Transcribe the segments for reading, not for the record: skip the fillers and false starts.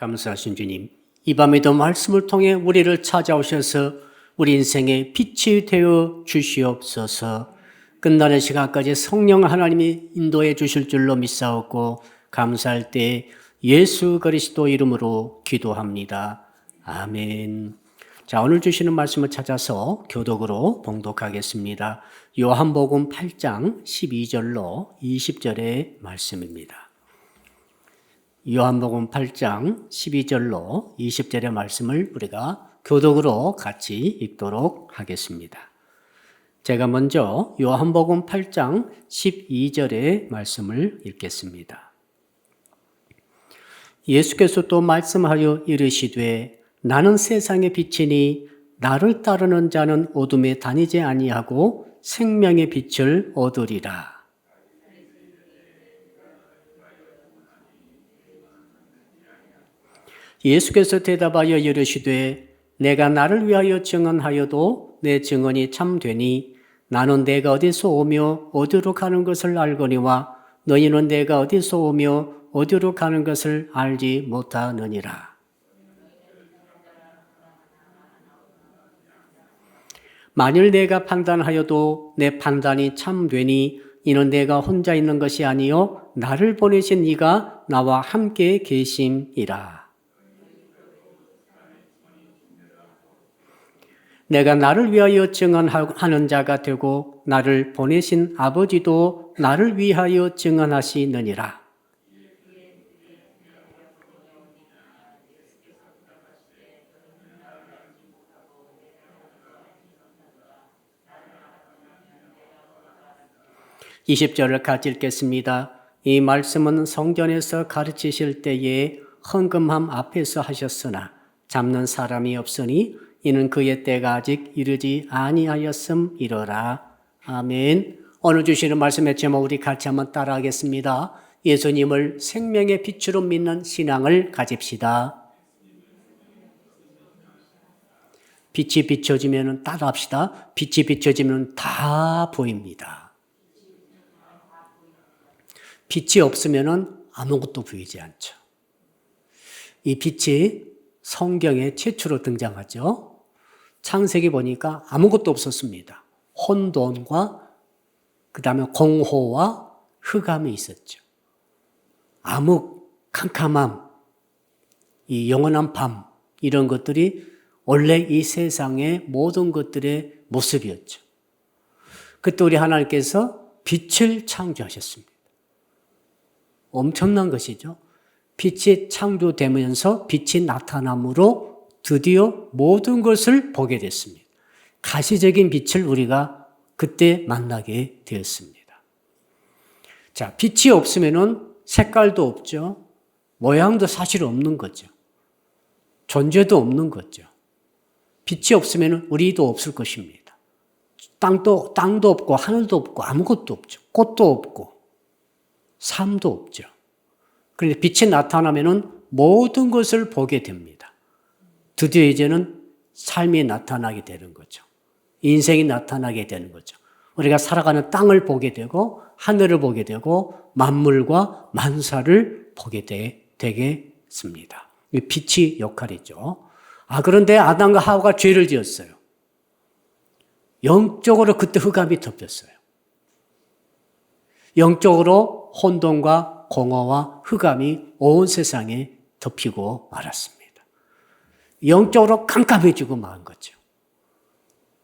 감사하신 주님, 이 밤에도 말씀을 통해 우리를 찾아오셔서 우리 인생의 빛이 되어 주시옵소서. 끝나는 시간까지 성령 하나님이 인도해 주실 줄로 믿사옵고 감사할 때 예수 그리스도 이름으로 기도합니다. 아멘. 자, 오늘 주시는 말씀을 찾아서 교독으로 봉독하겠습니다. 요한복음 8장 12절로 20절의 말씀입니다. 요한복음 8장 12절로 20절의 말씀을 우리가 교독으로 같이 읽도록 하겠습니다. 제가 먼저 요한복음 8장 12절의 말씀을 읽겠습니다. 예수께서 또 말씀하여 이르시되 나는 세상의 빛이니 나를 따르는 자는 어둠에 다니지 아니하고 생명의 빛을 얻으리라. 예수께서 대답하여 이르시되 내가 나를 위하여 증언하여도 내 증언이 참되니 나는 내가 어디서 오며 어디로 가는 것을 알거니와 너희는 내가 어디서 오며 어디로 가는 것을 알지 못하느니라. 만일 내가 판단하여도 내 판단이 참되니 이는 내가 혼자 있는 것이 아니요 나를 보내신 이가 나와 함께 계심이라. 내가 나를 위하여 증언하는 자가 되고 나를 보내신 아버지도 나를 위하여 증언하시느니라. (20절을) 같이 읽겠습니다. 이 말씀은 성전에서 가르치실 때에 헌금함 앞에서 하셨으나 잡는 사람이 없으니 이는 그의 때가 아직 이르지 아니하였음이로라. 아멘. 오늘 주시는 말씀의 제목 우리 같이 한번 따라하겠습니다. 예수님을 생명의 빛으로 믿는 신앙을 가집시다. 빛이 비춰지면 따라합시다. 빛이 비춰지면 다 보입니다. 빛이 없으면 아무것도 보이지 않죠. 이 빛이 성경에 최초로 등장하죠. 창세기 보니까 아무것도 없었습니다. 혼돈과 그 다음에 공허와 흑암이 있었죠. 암흑, 캄캄함, 이 영원한 밤 이런 것들이 원래 이 세상의 모든 것들의 모습이었죠. 그때 우리 하나님께서 빛을 창조하셨습니다. 엄청난 것이죠. 빛이 창조되면서 빛이 나타남으로 드디어 모든 것을 보게 됐습니다. 가시적인 빛을 우리가 그때 만나게 되었습니다. 자, 빛이 없으면은 색깔도 없죠. 모양도 사실 없는 거죠. 존재도 없는 거죠. 빛이 없으면은 우리도 없을 것입니다. 땅도 없고 하늘도 없고 아무것도 없죠. 꽃도 없고 삶도 없죠. 그런데 빛이 나타나면은 모든 것을 보게 됩니다. 드디어 이제는 삶이 나타나게 되는 거죠. 인생이 나타나게 되는 거죠. 우리가 살아가는 땅을 보게 되고 하늘을 보게 되고 만물과 만사를 보게 되겠습니다. 이 빛이 역할이죠. 그런데 아담과 하와가 죄를 지었어요. 영적으로 그때 흑암이 덮였어요. 영적으로 혼돈과 공허와 흑암이 온 세상에 덮이고 말았습니다. 영적으로 깜깜해지고 만 거죠.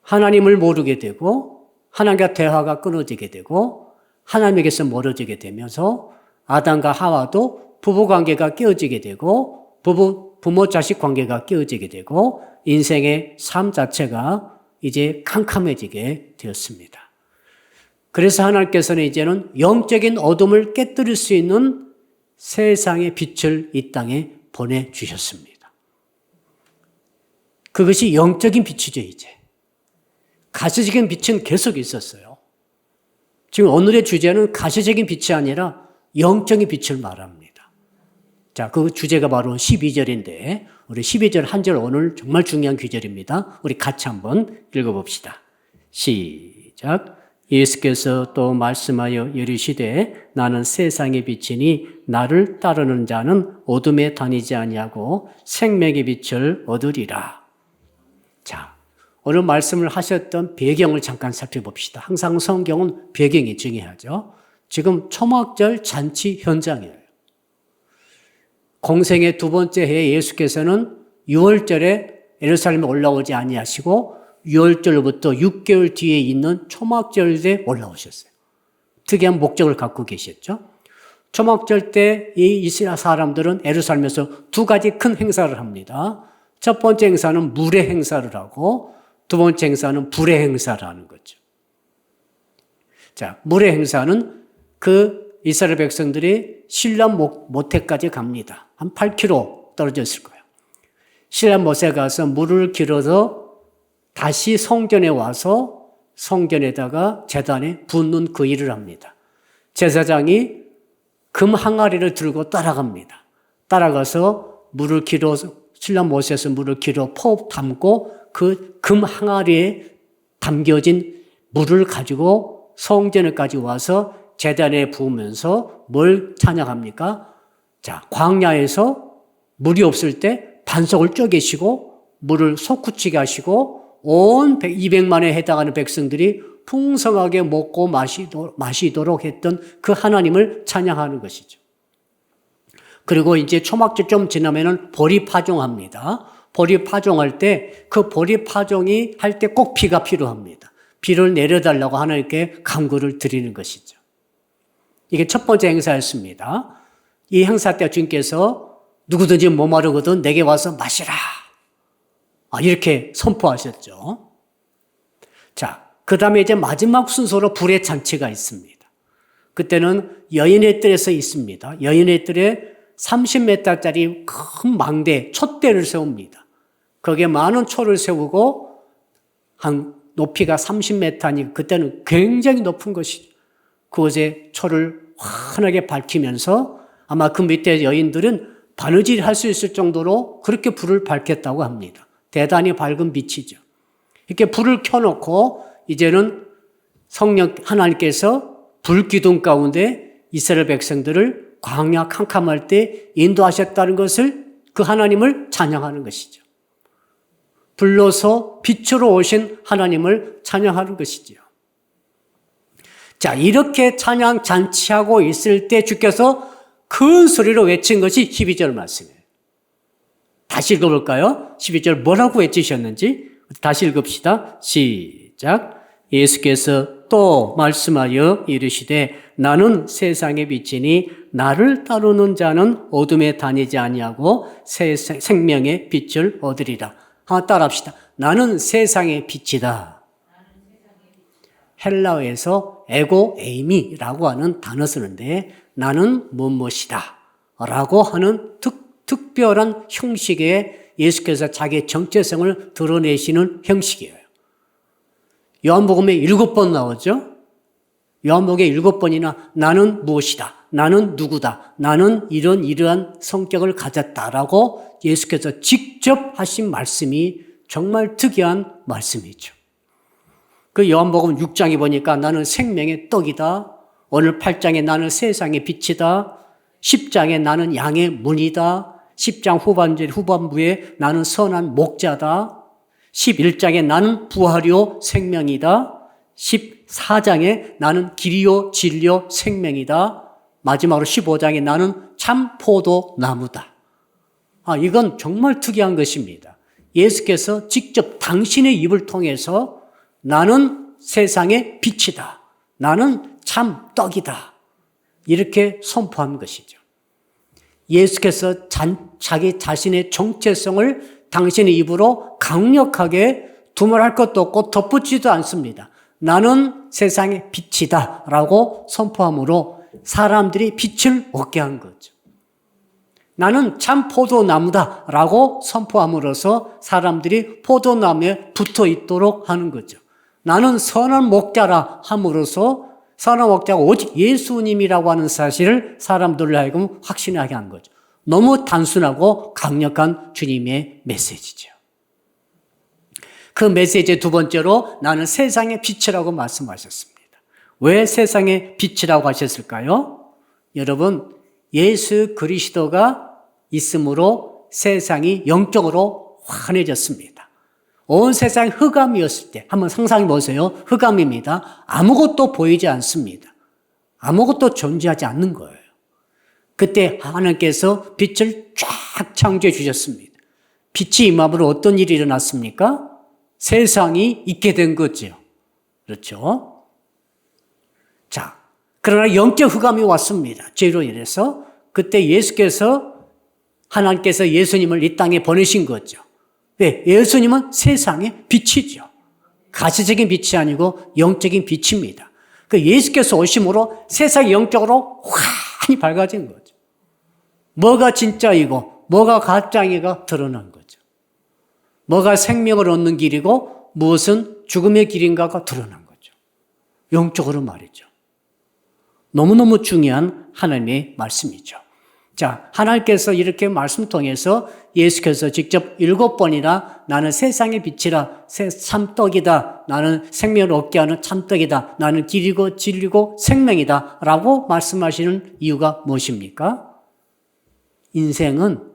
하나님을 모르게 되고 하나님과 대화가 끊어지게 되고 하나님에게서 멀어지게 되면서 아담과 하와도 부부관계가 깨어지게 되고 부모 자식 관계가 깨어지게 되고 인생의 삶 자체가 이제 캄캄해지게 되었습니다. 그래서 하나님께서는 이제는 영적인 어둠을 깨뜨릴 수 있는 세상의 빛을 이 땅에 보내주셨습니다. 그것이 영적인 빛이죠, 이제. 가시적인 빛은 계속 있었어요. 지금 오늘의 주제는 가시적인 빛이 아니라 영적인 빛을 말합니다. 자, 그 주제가 바로 12절인데, 우리 12절 한 절 오늘 정말 중요한 구절입니다. 우리 같이 한번 읽어봅시다. 시작. 예수께서 또 말씀하여 이르시되 나는 세상의 빛이니 나를 따르는 자는 어둠에 다니지 아니하고 생명의 빛을 얻으리라. 자, 오늘 말씀을 하셨던 배경을 잠깐 살펴봅시다. 항상 성경은 배경이 중요하죠. 지금 초막절 잔치 현장이에요. 공생의 두 번째 해에 예수께서는 6월절에 예루살렘에 올라오지 아니하시고 6월절부터 6개월 뒤에 있는 초막절 때 올라오셨어요. 특이한 목적을 갖고 계셨죠. 초막절 때 이 이스라엘 사람들은 예루살렘에서 두 가지 큰 행사를 합니다. 첫 번째 행사는 물의 행사를 하고 두 번째 행사는 불의 행사를 하는 거죠. 자, 물의 행사는 그 이스라엘 백성들이 신람 모태까지 갑니다. 한 8km 떨어져 있을 거예요. 신람 못에 가서 물을 길어서 다시 성전에 와서 성전에다가 제단에 붓는 그 일을 합니다. 제사장이 금 항아리를 들고 따라갑니다. 따라가서 물을 길어서 신랑 못에서 물을 길어 포 담고 그 금 항아리에 담겨진 물을 가지고 성전에까지 와서 제단에 부으면서 뭘 찬양합니까? 자, 광야에서 물이 없을 때 반석을 쪼개시고 물을 솟구치게 하시고 온 200만에 해당하는 백성들이 풍성하게 먹고 마시도록 했던 그 하나님을 찬양하는 것이죠. 그리고 이제 초막절 좀 지나면은 보리파종합니다. 보리파종할 때 그 보리파종이 할 때 꼭 비가 필요합니다. 비를 내려달라고 하나님께 간구를 드리는 것이죠. 이게 첫 번째 행사였습니다. 이 행사 때 주님께서 누구든지 목마르거든 내게 와서 마시라. 이렇게 선포하셨죠. 자, 그 다음에 이제 마지막 순서로 불의 잔치가 있습니다. 그때는 여인의 뜰에서 있습니다. 여인의 뜰에 30m짜리 큰 망대, 촛대를 세웁니다. 거기에 많은 초를 세우고 한 높이가 30m니 그때는 굉장히 높은 것이죠. 그곳에 초를 환하게 밝히면서 아마 그 밑에 여인들은 바느질 할 수 있을 정도로 그렇게 불을 밝혔다고 합니다. 대단히 밝은 빛이죠. 이렇게 불을 켜놓고 이제는 성령 하나님께서 불기둥 가운데 이스라엘 백성들을 광야 캄캄할 때 인도하셨다는 것을 그 하나님을 찬양하는 것이죠. 불러서 빛으로 오신 하나님을 찬양하는 것이죠. 자, 이렇게 찬양 잔치하고 있을 때 주께서 큰 소리로 외친 것이 12절 말씀이에요. 다시 읽어볼까요? 12절 뭐라고 외치셨는지 다시 읽읍시다. 시작. 예수께서 또 말씀하여 이르시되 나는 세상의 빛이니 나를 따르는 자는 어둠에 다니지 아니하고 생명의 빛을 얻으리라. 하나 따라합시다. 나는 세상의 빛이다. 헬라어에서 에고 에이미라고 하는 단어 쓰는데 나는 무엇이다 라고 하는 특별한 형식의 예수께서 자기의 정체성을 드러내시는 형식이에요. 요한복음에 7번 나오죠. 요한복음에 7번이나 나는 무엇이다. 나는 누구다. 나는 이러한 성격을 가졌다라고 예수께서 직접 하신 말씀이 정말 특이한 말씀이죠. 그 요한복음 6장에 보니까 나는 생명의 떡이다. 오늘 8장에 나는 세상의 빛이다. 10장에 나는 양의 문이다. 10장 후반부에 나는 선한 목자다. 11장에 나는 부활이요 생명이다. 14장에 나는 길이요 진리요 생명이다. 마지막으로 15장에 나는 참 포도나무다. 이건 정말 특이한 것입니다. 예수께서 직접 당신의 입을 통해서 나는 세상의 빛이다. 나는 참 떡이다. 이렇게 선포한 것이죠. 예수께서 자기 자신의 정체성을 당신의 입으로 강력하게 두말할 것도 없고 덧붙이지도 않습니다. 나는 세상의 빛이다 라고 선포함으로 사람들이 빛을 얻게 한 거죠. 나는 참 포도나무다 라고 선포함으로써 사람들이 포도나무에 붙어 있도록 하는 거죠. 나는 선한 목자라 함으로써 선한 목자가 오직 예수님이라고 하는 사실을 사람들로 하여금 확신하게 한 거죠. 너무 단순하고 강력한 주님의 메시지죠. 그 메시지의 두 번째로 나는 세상의 빛이라고 말씀하셨습니다. 왜 세상의 빛이라고 하셨을까요? 여러분, 예수 그리스도가 있으므로 세상이 영적으로 환해졌습니다. 온 세상이 흑암이었을 때 한번 상상해 보세요. 흑암입니다. 아무것도 보이지 않습니다. 아무것도 존재하지 않는 거예요. 그때 하나님께서 빛을 쫙 창조해 주셨습니다. 빛이 임함으로 어떤 일이 일어났습니까? 세상이 있게 된 거죠. 그렇죠? 자, 그러나 영적 흑암이 왔습니다. 죄로 인해서. 그때 하나님께서 예수님을 이 땅에 보내신 거죠. 왜? 예수님은 세상의 빛이죠. 가시적인 빛이 아니고 영적인 빛입니다. 그 예수께서 오심으로 세상이 영적으로 환히 밝아진 거죠. 뭐가 진짜이고 뭐가 가짜이가 드러난 거죠. 뭐가 생명을 얻는 길이고 무엇은 죽음의 길인가가 드러난 거죠. 영적으로 말이죠. 너무너무 중요한 하나님의 말씀이죠. 자, 하나님께서 이렇게 말씀 통해서 예수께서 직접 7번이나 나는 세상의 빛이라 참떡이다. 나는 생명을 얻게 하는 참떡이다. 나는 길이고 진리고 생명이다. 라고 말씀하시는 이유가 무엇입니까? 인생은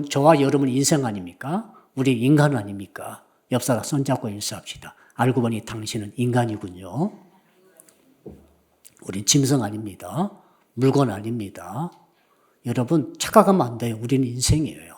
저와 여러분 인생 아닙니까? 우리 인간 아닙니까? 옆 사람 손잡고 인사합시다. 알고 보니 당신은 인간이군요. 우린 짐승 아닙니다. 물건 아닙니다. 여러분 착각하면 안 돼요. 우리는 인생이에요.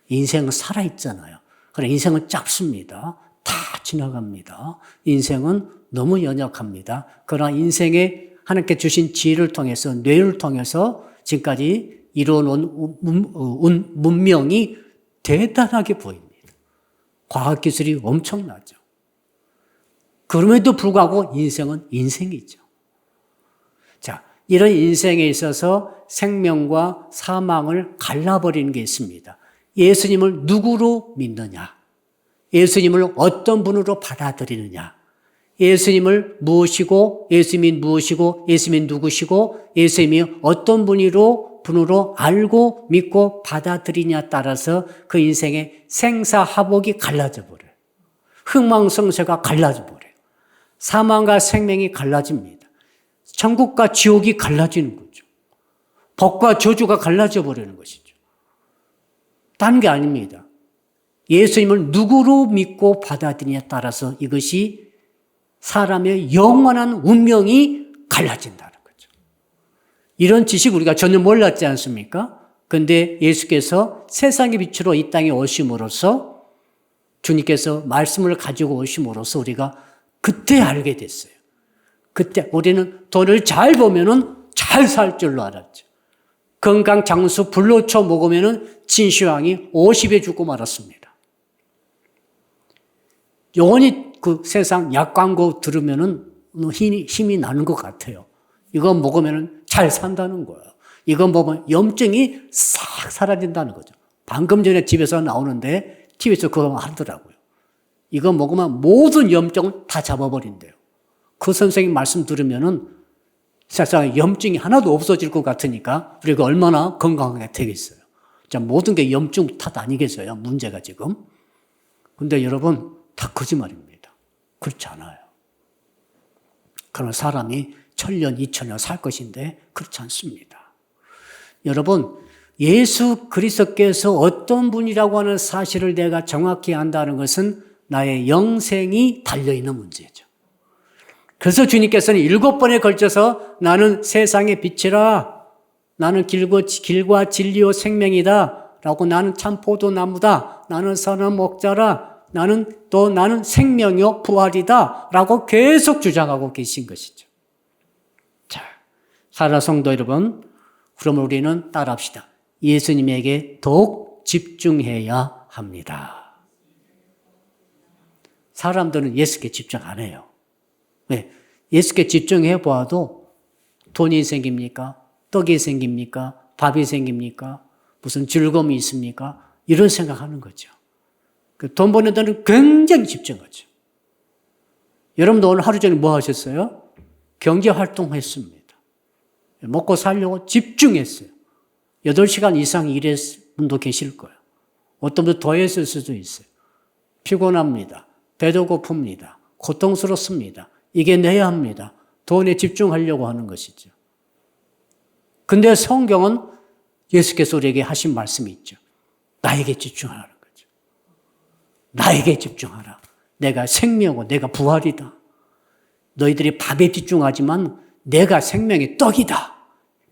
인생은 살아있잖아요. 그러나 인생은 짧습니다. 다 지나갑니다. 인생은 너무 연약합니다. 그러나 인생에 하나님께 주신 지혜를 통해서 뇌를 통해서 지금까지 이루어놓은 문명이 대단하게 보입니다. 과학기술이 엄청나죠. 그럼에도 불구하고 인생은 인생이죠. 자, 이런 인생에 있어서 생명과 사망을 갈라버리는 게 있습니다. 예수님을 누구로 믿느냐? 예수님을 어떤 분으로 받아들이느냐? 예수님을 무엇이고, 예수님이 무엇이고, 예수님이 누구시고, 예수님이 어떤 분으로 알고 믿고 받아들이냐에 따라서 그 인생의 생사화복이 갈라져 버려요. 흥망성쇠가 갈라져 버려요. 사망과 생명이 갈라집니다. 천국과 지옥이 갈라지는 거죠. 복과 저주가 갈라져 버리는 것이죠. 다른 게 아닙니다. 예수님을 누구로 믿고 받아들이냐에 따라서 이것이 사람의 영원한 운명이 갈라진다는 거죠. 이런 지식 우리가 전혀 몰랐지 않습니까? 그런데 예수께서 세상의 빛으로 이 땅에 오심으로써 주님께서 말씀을 가지고 오심으로써 우리가 그때 알게 됐어요. 그때 우리는 돈을 잘 보면은 잘 살 줄로 알았죠. 건강 장수 불로초 먹으면은 진시황이 50에 죽고 말았습니다. 영원히 그 세상 약 광고 들으면은 힘이 나는 것 같아요. 이거 먹으면은 잘 산다는 거예요. 이거 먹으면 염증이 싹 사라진다는 거죠. 방금 전에 집에서 나오는데 TV에서 그거 하더라고요. 이거 먹으면 모든 염증을 다 잡아버린대요. 그 선생님 말씀 들으면은 세상에 염증이 하나도 없어질 것 같으니까 우리가 얼마나 건강하게 되겠어요. 자, 모든 게 염증 탓 아니겠어요? 문제가 지금. 근데 여러분, 다 거짓말입니다. 그렇지 않아요. 그런 사람이 1000년, 2000년 살 것인데 그렇지 않습니다. 여러분, 예수 그리스도께서 어떤 분이라고 하는 사실을 내가 정확히 안다는 것은 나의 영생이 달려있는 문제죠. 그래서 주님께서는 7번에 걸쳐서 나는 세상의 빛이라, 나는 길과 진리요 생명이다 라고, 나는 참 포도나무다, 나는 선한 목자라, 나는 생명이요 부활이다 라고 계속 주장하고 계신 것이죠. 자, 사랑하는 성도 여러분, 그러면 우리는 따라합시다. 예수님에게 더욱 집중해야 합니다. 사람들은 예수께 집중 안 해요. 왜? 예수께 집중해 보아도 돈이 생깁니까? 떡이 생깁니까? 밥이 생깁니까? 무슨 즐거움이 있습니까? 이런 생각하는 거죠. 돈 버는 데는 굉장히 집중하죠. 여러분도 오늘 하루 종일 뭐 하셨어요? 경제 활동했습니다. 먹고 살려고 집중했어요. 8시간 이상 일했을 분도 계실 거예요. 어떤 분도 더 했을 수도 있어요. 피곤합니다. 배도 고픕니다. 고통스럽습니다. 이겨내야 합니다. 돈에 집중하려고 하는 것이죠. 근데 성경은 예수께서 우리에게 하신 말씀이 있죠. 나에게 집중하라는 거죠. 나에게 집중하라. 내가 생명이고 내가 부활이다. 너희들이 밥에 집중하지만 내가 생명의 떡이다.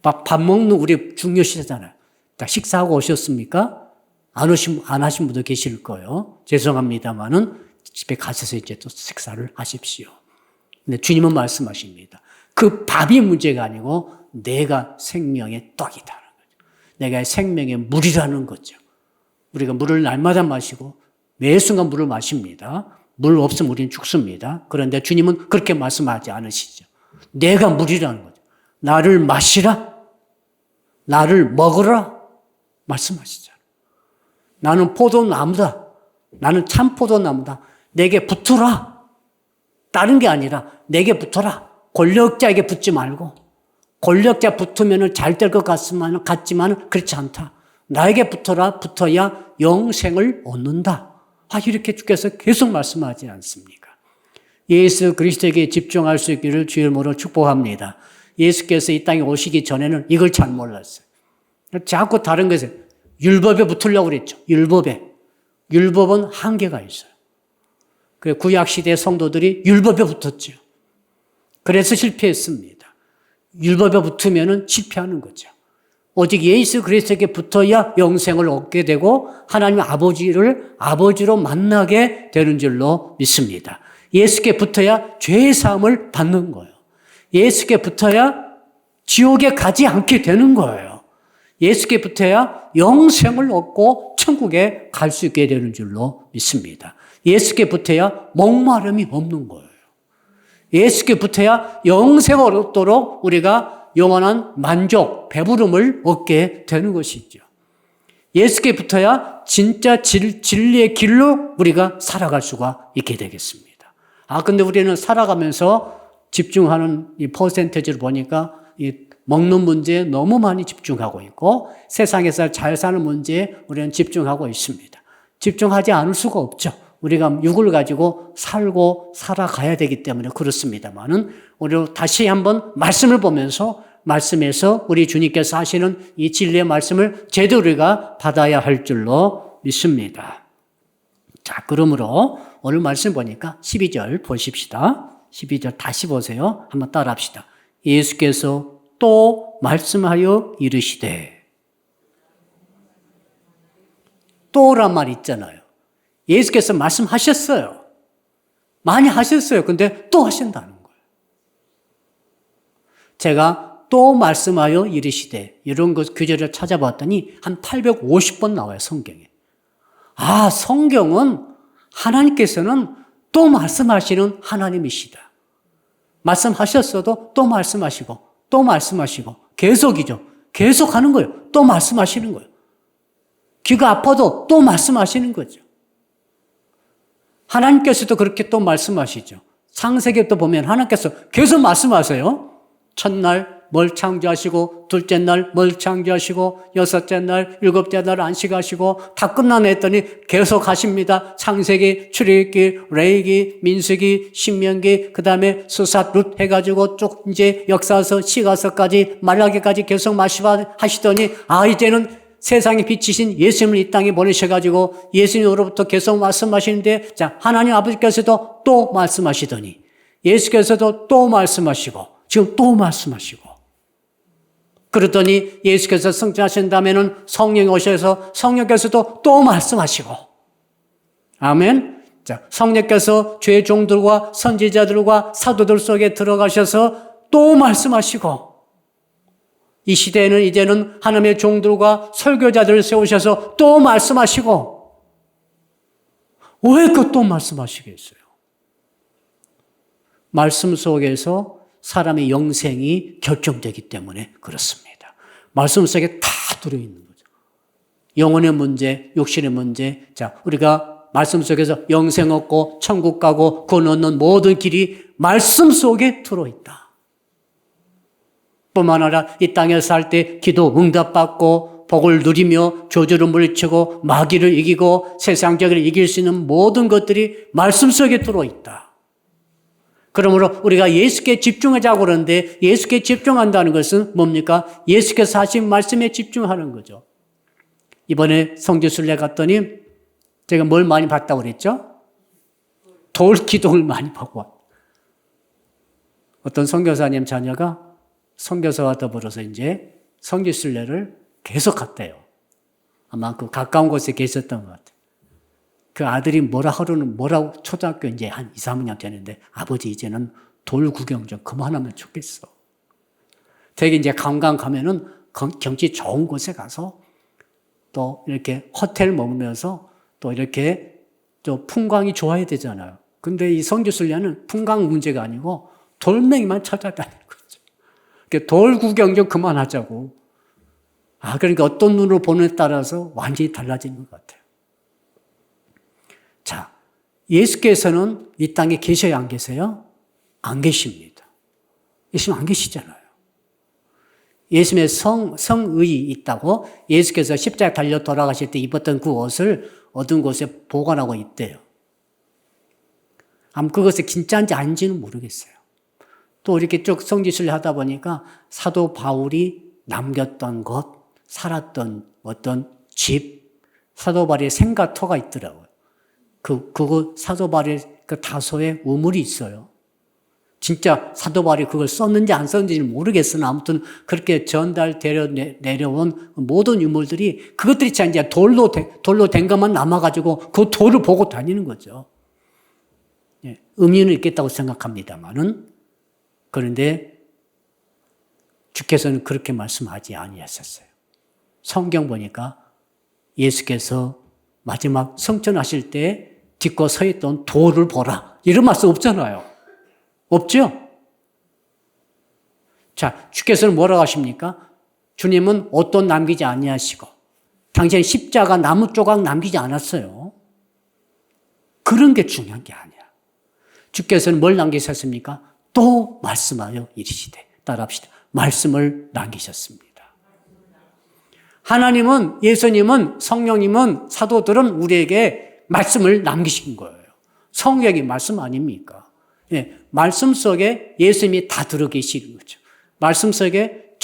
밥 먹는 우리 중요시잖아요. 자, 식사하고 오셨습니까? 안 하신 분도 계실 거예요. 죄송합니다만은 집에 가셔서 이제 또 식사를 하십시오. 근데 주님은 말씀하십니다. 그 밥이 문제가 아니고 내가 생명의 떡이다. 내가 생명의 물이라는 거죠. 우리가 물을 날마다 마시고 매 순간 물을 마십니다. 물 없으면 우리는 죽습니다. 그런데 주님은 그렇게 말씀하지 않으시죠. 내가 물이라는 거죠. 나를 마시라. 나를 먹으라. 말씀하시죠. 나는 포도나무다. 나는 참 포도나무다. 내게 붙어라. 다른 게 아니라 내게 붙어라. 권력자에게 붙지 말고 권력자 붙으면 잘 될 것 같지만 그렇지 않다. 나에게 붙어야 영생을 얻는다. 이렇게 주께서 계속 말씀하지 않습니까? 예수 그리스도에게 집중할 수 있기를 주의 이름으로 축복합니다. 예수께서 이 땅에 오시기 전에는 이걸 잘 몰랐어요. 자꾸 다른 것에 율법에 붙으려고 그랬죠. 율법은 한계가 있어요. 구약시대 성도들이 율법에 붙었죠. 그래서 실패했습니다. 율법에 붙으면 실패하는 거죠. 오직 예수 그리스도에게 붙어야 영생을 얻게 되고 하나님 아버지로 만나게 되는 줄로 믿습니다. 예수께 붙어야 죄의 사함을 받는 거예요. 예수께 붙어야 지옥에 가지 않게 되는 거예요. 예수께 붙어야 영생을 얻고 천국에 갈 수 있게 되는 줄로 믿습니다. 예수께 붙어야 목마름이 없는 거예요. 예수께 붙어야 영생을 얻도록 우리가 영원한 만족, 배부름을 얻게 되는 것이죠. 예수께 붙어야 진짜 진리의 길로 우리가 살아갈 수가 있게 되겠습니다. 근데 우리는 살아가면서 집중하는 이 퍼센테이지를 보니까 이 먹는 문제에 너무 많이 집중하고 있고 세상에서 잘 사는 문제에 우리는 집중하고 있습니다. 집중하지 않을 수가 없죠. 우리가 육을 가지고 살아가야 되기 때문에 그렇습니다만은 우리 다시 한번 말씀을 보면서 말씀에서 우리 주님께서 하시는 이 진리의 말씀을 제대로 우리가 받아야 할 줄로 믿습니다. 자, 그러므로 오늘 말씀 보니까 12절 보십시다. 12절 다시 보세요. 한번 따라 합시다. 예수께서 또 말씀하여 이르시되. 또란 말 있잖아요. 예수께서 말씀하셨어요. 많이 하셨어요. 근데 또 하신다는 거예요. 제가 또 말씀하여 이르시되 이런 것 규제를 찾아봤더니 한 850번 나와요. 성경에. 성경은 하나님께서는 또 말씀하시는 하나님이시다. 말씀하셨어도 또 말씀하시고 또 말씀하시고 계속이죠. 계속 하는 거예요. 또 말씀하시는 거예요. 귀가 아파도 또 말씀하시는 거죠. 하나님께서도 그렇게 또 말씀하시죠. 창세기 또 보면 하나님께서 계속 말씀하세요. 첫날 뭘 창조하시고 둘째 날 뭘 창조하시고 여섯째 날 일곱째 날 안식하시고 다 끝나네 했더니 계속 하십니다. 창세기, 출애굽기, 레위기, 민수기, 신명기 그다음에 수사 룻 해가지고 쭉 이제 역사서 시가서까지 말라기까지 계속 말씀하시더니 이제는 세상에 빛이신 예수님을 이 땅에 보내셔가지고 예수님으로부터 계속 말씀하시는데 자 하나님 아버지께서도 또 말씀하시더니 예수께서도 또 말씀하시고 지금 또 말씀하시고 그러더니 예수께서 승천하신 다음에는 성령이 오셔서 성령께서도 또 말씀하시고 아멘. 자 성령께서 죄의 종들과 선지자들과 사도들 속에 들어가셔서 또 말씀하시고 이 시대에는 이제는 하나님의 종들과 설교자들을 세우셔서 또 말씀하시고 왜 그 또 말씀하시겠어요? 말씀 속에서 사람의 영생이 결정되기 때문에 그렇습니다. 말씀 속에 다 들어있는 거죠. 영혼의 문제, 육신의 문제. 자, 우리가 말씀 속에서 영생 얻고 천국 가고 구원 얻는 모든 길이 말씀 속에 들어있다. 뿐만 아니라 이 땅에 살 때 기도 응답받고 복을 누리며 저주를 물리치고 마귀를 이기고 세상적으로 이길 수 있는 모든 것들이 말씀 속에 들어있다. 그러므로 우리가 예수께 집중하자고 그러는데 예수께 집중한다는 것은 뭡니까? 예수께서 하신 말씀에 집중하는 거죠. 이번에 성지순례 갔더니 제가 뭘 많이 봤다고 그랬죠? 돌 기둥을 많이 보고 왔어요. 어떤 선교사님 자녀가 선교사와 더불어서 이제 성지순례를 계속 갔대요. 아마 그 가까운 곳에 계셨던 것 같아요. 그 아들이 뭐라고 초등학교 이제 한 2, 3학년 되는데 아버지 이제는 돌 구경 좀 그만하면 좋겠어. 되게 이제 관광 가면은 경치 좋은 곳에 가서 또 이렇게 호텔 머물면서 또 이렇게 또 풍광이 좋아야 되잖아요. 근데 이 성지순례는 풍광 문제가 아니고 돌멩이만 찾아다니는 거죠. 그러니까 돌 구경 좀 그만하자고. 그러니까 어떤 눈으로 보느냐에 따라서 완전히 달라지는 것 같아요. 자, 예수께서는 이 땅에 계셔야 안 계세요? 안 계십니다. 예수님 안 계시잖아요. 예수님의 성의 있다고 예수께서 십자가에 달려 돌아가실 때 입었던 그 옷을 어떤 곳에 보관하고 있대요. 아마 그것이 진짜인지 아닌지는 모르겠어요. 또 이렇게 쭉 성지순례 하다 보니까 사도 바울이 남겼던 것, 살았던 어떤 집, 사도 바울의 생가터가 있더라고요. 그거 사도 바울의 그 다소의 우물이 있어요. 진짜 사도 바울이 그걸 썼는지 안 썼는지는 모르겠으나 아무튼 그렇게 전달되려 내려온 모든 유물들이 그것들이 참 이제 돌로 된 것만 남아가지고 그 돌을 보고 다니는 거죠. 의미는 있겠다고 생각합니다만은 그런데 주께서는 그렇게 말씀하지 아니하셨어요. 성경 보니까 예수께서 마지막 성천하실 때 딛고 서 있던 돌을 보라. 이런 말씀 없잖아요. 없죠? 자, 주께서는 뭐라고 하십니까? 주님은 옷도 남기지 아니하시고 당신은 십자가 나무 조각 남기지 않았어요. 그런 게 중요한 게 아니야. 주께서는 뭘 남기셨습니까? 또 말씀하여 이르시되 따라합시다. 말씀을 남기셨습니다. 하나님은, 예수님은, 성령님은, 사도들은 우리에게 말씀을 남기신 거예요. 성경이 말씀 아닙니까? 예, 말씀 속에 예수님이 다 들어 계시는 거죠. 말씀 속에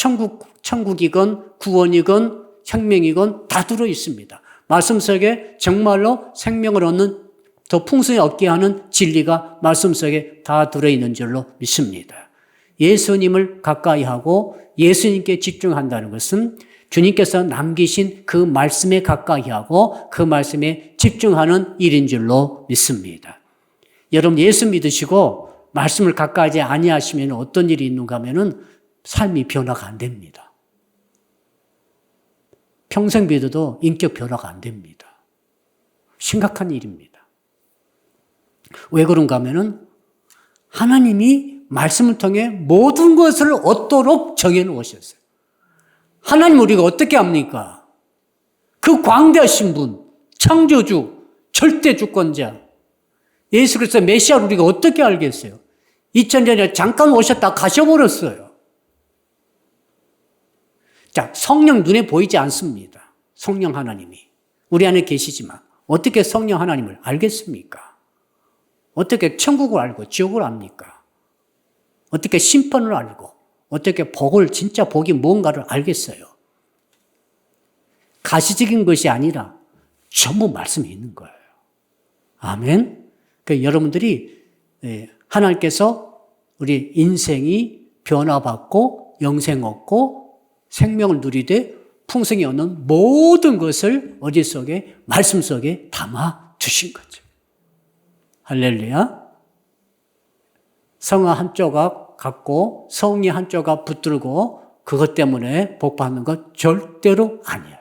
천국이건 구원이건 생명이건 다 들어 있습니다. 말씀 속에 정말로 생명을 얻는 더 풍성히 얻게 하는 진리가 말씀 속에 다 들어있는 줄로 믿습니다. 예수님을 가까이 하고 예수님께 집중한다는 것은 주님께서 남기신 그 말씀에 가까이 하고 그 말씀에 집중하는 일인 줄로 믿습니다. 여러분 예수 믿으시고 말씀을 가까이 하지 아니하시면 어떤 일이 있는가 하면은 삶이 변화가 안 됩니다. 평생 믿어도 인격 변화가 안 됩니다. 심각한 일입니다. 왜 그런가 하면은 하나님이 말씀을 통해 모든 것을 얻도록 정해놓으셨어요. 하나님 우리가 어떻게 합니까? 그 광대하신 분, 창조주, 절대주권자, 예수 그리스도 메시아를 우리가 어떻게 알겠어요? 2000년에 잠깐 오셨다 가셔버렸어요. 자, 성령 눈에 보이지 않습니다. 성령 하나님이. 우리 안에 계시지만 어떻게 성령 하나님을 알겠습니까? 어떻게 천국을 알고 지옥을 압니까? 어떻게 심판을 알고 어떻게 복을 진짜 복이 뭔가를 알겠어요? 가시적인 것이 아니라 전부 말씀이 있는 거예요. 아멘. 그러니까 여러분들이 하나님께서 우리 인생이 변화받고 영생 얻고 생명을 누리되 풍성히 얻는 모든 것을 어디 속에 말씀 속에 담아 두신 거죠. 할렐루야. 성화 한 조각 갖고 성리 한 조각 붙들고 그것 때문에 복 받는 것 절대로 아니에요.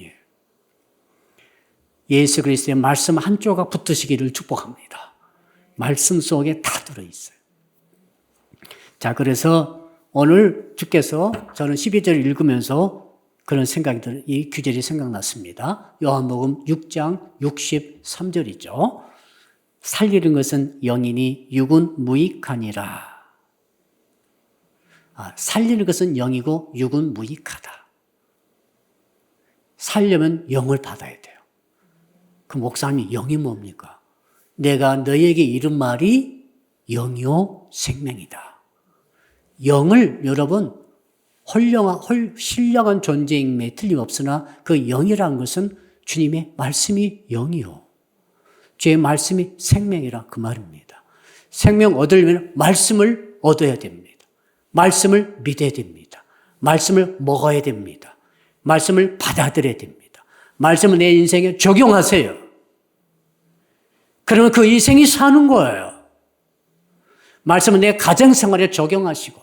예. 예수 그리스도의 말씀 한 조각 붙으시기를 축복합니다. 말씀 속에 다 들어있어요. 자, 그래서 오늘 주께서 저는 12절을 읽으면서 그런 생각이 이 규절이 생각났습니다. 요한복음 6장 63절이죠. 살리는 것은 영이니 육은 무익하니라. 살리는 것은 영이고 육은 무익하다. 살려면 영을 받아야 돼요. 그 목사님이 영이 뭡니까? 내가 너에게 이른 말이 영이요 생명이다. 영을 여러분 신령한 존재임에 틀림없으나 그 영이라는 것은 주님의 말씀이 영이요. 주의 말씀이 생명이라 그 말입니다. 생명 얻으려면 말씀을 얻어야 됩니다. 말씀을 믿어야 됩니다. 말씀을 먹어야 됩니다. 말씀을 받아들여야 됩니다. 말씀을 내 인생에 적용하세요. 그러면 그 인생이 사는 거예요. 말씀을 내 가정생활에 적용하시고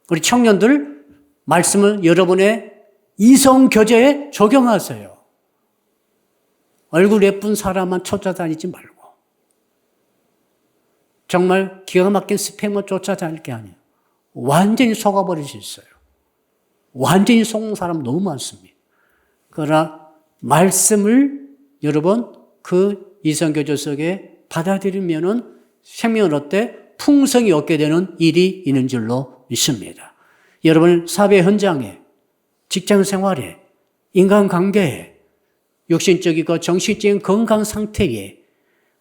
우리 청년들 말씀을 여러분의 이성교제에 적용하세요. 얼굴 예쁜 사람만 쫓아다니지 말고 정말 기가 막힌 스팸을 쫓아다닐 게 아니에요. 완전히 속아버릴 수 있어요. 완전히 속는 사람 너무 많습니다. 그러나 말씀을 여러분 그 이성교제 속에 받아들이면은 생명을 얻되 풍성이 얻게 되는 일이 있는 줄로 믿습니다. 여러분 사회 현장에, 직장 생활에, 인간관계에, 육신적이고 정신적인 건강 상태에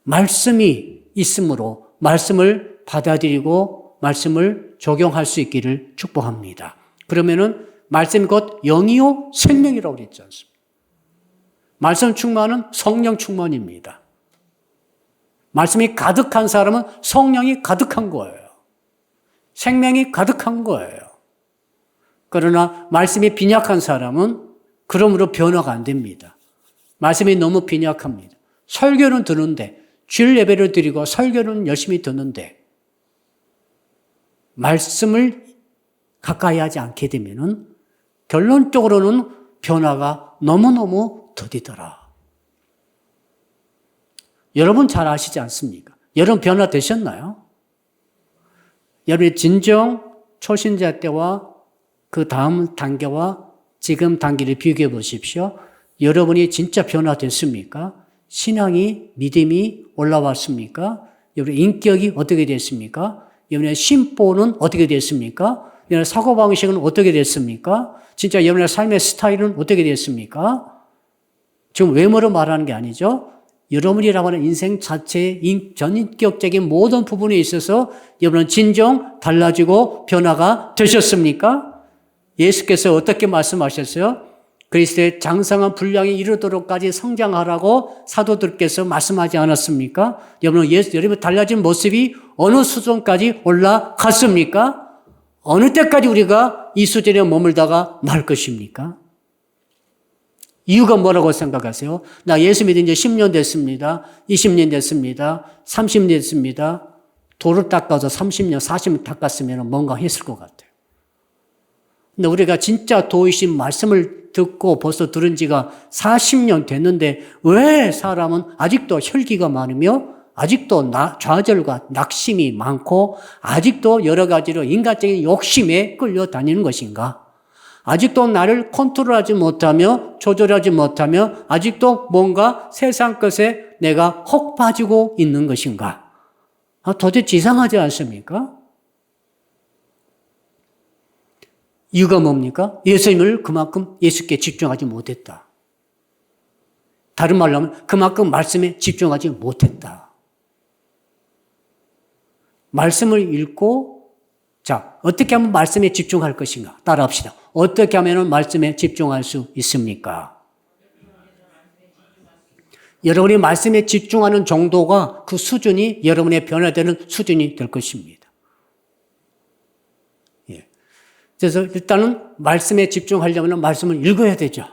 말씀이 있으므로 말씀을 받아들이고 말씀을 적용할 수 있기를 축복합니다. 그러면은 말씀이 곧 영이요 생명이라고 그랬지 않습니까? 말씀 충만은 성령 충만입니다. 말씀이 가득한 사람은 성령이 가득한 거예요. 생명이 가득한 거예요. 그러나 말씀이 빈약한 사람은 그러므로 변화가 안 됩니다. 말씀이 너무 빈약합니다. 설교는 듣는데 주일 예배를 드리고 설교는 열심히 듣는데 말씀을 가까이 하지 않게 되면은 결론적으로는 변화가 너무너무 더디더라. 여러분 잘 아시지 않습니까? 여러분 변화되셨나요? 여러분의 진정 초신자 때와 그 다음 단계와 지금 단계를 비교해 보십시오. 여러분이 진짜 변화됐습니까? 신앙이, 믿음이 올라왔습니까? 여러분의 인격이 어떻게 됐습니까? 여러분의 심보는 어떻게 됐습니까? 여러분의 사고방식은 어떻게 됐습니까? 진짜 여러분의 삶의 스타일은 어떻게 됐습니까? 지금 외모로 말하는 게 아니죠. 여러분이라고 하는 인생 자체의 전인격적인 모든 부분에 있어서 여러분은 진정 달라지고 변화가 되셨습니까? 예수께서 어떻게 말씀하셨어요? 그리스도의 장성한 분량이 이르도록까지 성장하라고 사도들께서 말씀하지 않았습니까? 여러분 달라진 모습이 어느 수준까지 올라갔습니까? 어느 때까지 우리가 이 수준에 머물다가 말 것입니까? 이유가 뭐라고 생각하세요? 나 예수 믿은 지 10년 됐습니다. 20년 됐습니다. 30년 됐습니다. 돌을 닦아서 30년, 40년 닦았으면 뭔가 했을 것 같아요. 근데 우리가 진짜 도이신 말씀을 듣고 벌써 들은 지가 40년 됐는데 왜 사람은 아직도 혈기가 많으며 아직도 좌절과 낙심이 많고 아직도 여러 가지로 인간적인 욕심에 끌려다니는 것인가? 아직도 나를 컨트롤하지 못하며 조절하지 못하며 아직도 뭔가 세상 것에 내가 혹 빠지고 있는 것인가? 도대체 이상하지 않습니까? 이유가 뭡니까? 예수님을 그만큼 예수께 집중하지 못했다. 다른 말로 하면 그만큼 말씀에 집중하지 못했다. 말씀을 읽고 자, 어떻게 하면 말씀에 집중할 것인가? 따라합시다. 어떻게 하면 말씀에 집중할 수 있습니까? 여러분이 말씀에 집중하는 정도가 그 수준이 여러분의 변화되는 수준이 될 것입니다. 예. 그래서 일단은 말씀에 집중하려면 말씀을 읽어야 되죠.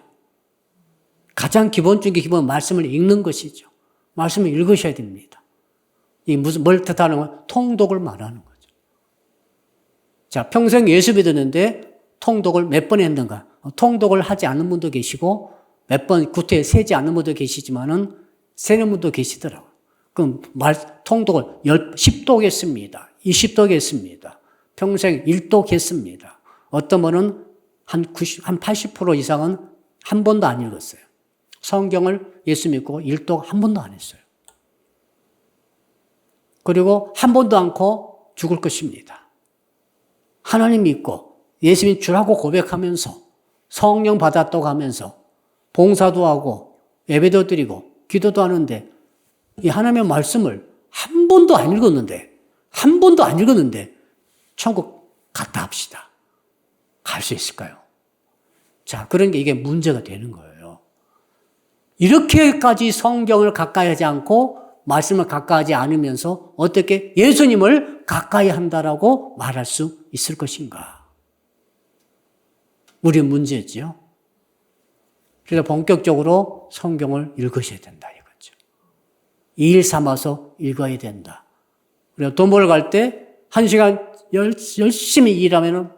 가장 기본적인 기본 말씀을 읽는 것이죠. 말씀을 읽으셔야 됩니다. 이 뭘 뜻하는 건 통독을 말하는 거죠. 자, 평생 예수 믿었는데 통독을 몇 번 했는가? 통독을 하지 않는 분도 계시고 몇 번 구태에 세지 않는 분도 계시지만은 세는 분도 계시더라고요. 그럼 통독을 10독 했습니다. 20독 했습니다. 평생 1독 했습니다. 어떤 분은 한 80% 이상은 한 번도 안 읽었어요. 성경을 예수 믿고 1독 한 번도 안 했어요. 그리고 한 번도 않고 죽을 것입니다. 하나님 믿고 예수님 주라고 고백하면서 성령 받았다고 하면서 봉사도 하고 예배도 드리고 기도도 하는데 이 하나님의 말씀을 한 번도 안 읽었는데 천국 갔다 합시다. 갈 수 있을까요? 자, 그런 게 이게 문제가 되는 거예요. 이렇게까지 성경을 가까이 하지 않고 말씀을 가까이 하지 않으면서 어떻게 예수님을 가까이 한다라고 말할 수 있을 것인가? 우리의 문제지요. 그래서 본격적으로 성경을 읽으셔야 된다 이거죠. 일 삼아서 읽어야 된다. 그리고 돈 벌러 갈 때 1시간 열심히 일하면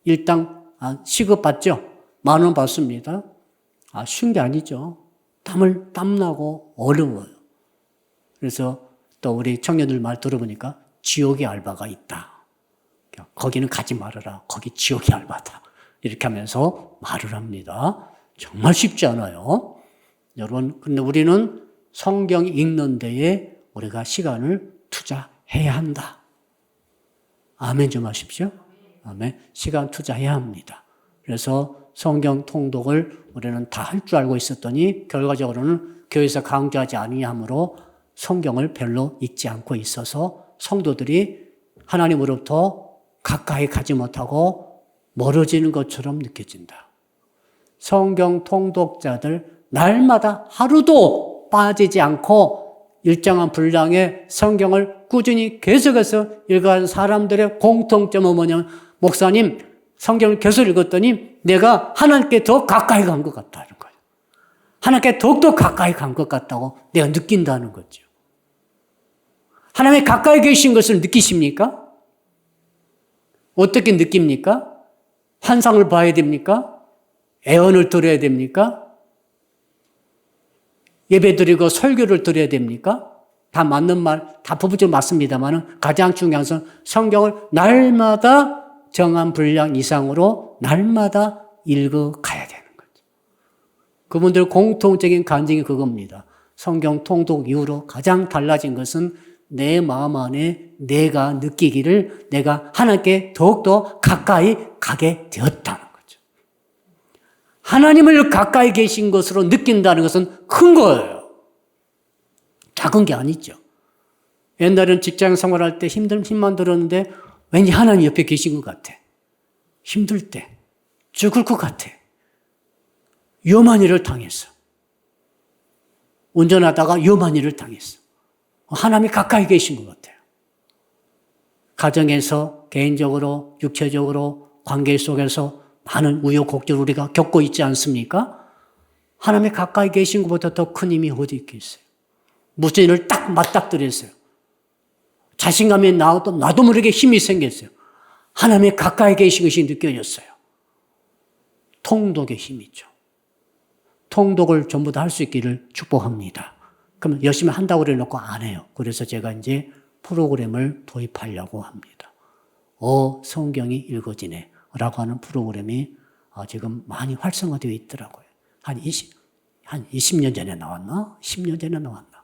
일당 시급 받죠? 10,000원 받습니다. 쉬운 게 아니죠. 땀나고 어려워요. 그래서 또 우리 청년들 말 들어보니까 지옥의 알바가 있다. 거기는 가지 말아라. 거기 지옥의 알바다. 이렇게 하면서 말을 합니다. 정말 쉽지 않아요. 여러분, 근데 우리는 성경 읽는 데에 우리가 시간을 투자해야 한다. 아멘 좀 하십시오. 아멘. 시간 투자해야 합니다. 그래서 성경 통독을 우리는 다 할 줄 알고 있었더니 결과적으로는 교회에서 강조하지 아니하므로 성경을 별로 읽지 않고 있어서 성도들이 하나님으로부터 가까이 가지 못하고 멀어지는 것처럼 느껴진다. 성경 통독자들 날마다 하루도 빠지지 않고 일정한 분량의 성경을 꾸준히 계속해서 읽어가는 사람들의 공통점은 뭐냐면 목사님 성경을 계속 읽었더니 내가 하나님께 더 가까이 간 것 같다는 거예요. 하나님께 더욱더 가까이 간 것 같다고 내가 느낀다는 거죠. 하나님이 가까이 계신 것을 느끼십니까? 어떻게 느낍니까? 환상을 봐야 됩니까? 애언을 들어야 됩니까? 예배드리고 설교를 드려야 됩니까? 다 맞는 말, 다 부부적으로 맞습니다만 가장 중요한 것은 성경을 날마다 정한 분량 이상으로 날마다 읽어가야 되는 거죠. 그분들 공통적인 간증이 그겁니다. 성경 통독 이후로 가장 달라진 것은 내 마음 안에 내가 느끼기를 내가 하나님께 더욱더 가까이 가게 되었다는 거죠. 하나님을 가까이 계신 것으로 느낀다는 것은 큰 거예요. 작은 게 아니죠. 옛날에는 직장 생활할 때 힘만 들었는데 왠지 하나님 옆에 계신 것 같아. 힘들 때 죽을 것 같아. 위험한 일을 당했어. 운전하다가 위험한 일을 당했어. 하나님이 가까이 계신 것 같아요. 가정에서, 개인적으로, 육체적으로, 관계 속에서 많은 우여곡절을 우리가 겪고 있지 않습니까? 하나님이 가까이 계신 것보다 더 큰 힘이 어디 있겠어요? 무슨 일을 딱 맞닥뜨렸어요. 자신감이 나도 모르게 힘이 생겼어요. 하나님이 가까이 계신 것이 느껴졌어요. 통독의 힘이죠. 통독을 전부 다 할 수 있기를 축복합니다. 그러면 열심히 한다고 그래놓고 안 해요. 그래서 제가 이제 프로그램을 도입하려고 합니다. 성경이 읽어지네 라고 하는 프로그램이 지금 많이 활성화되어 있더라고요. 한 20년 전에 나왔나? 10년 전에 나왔나?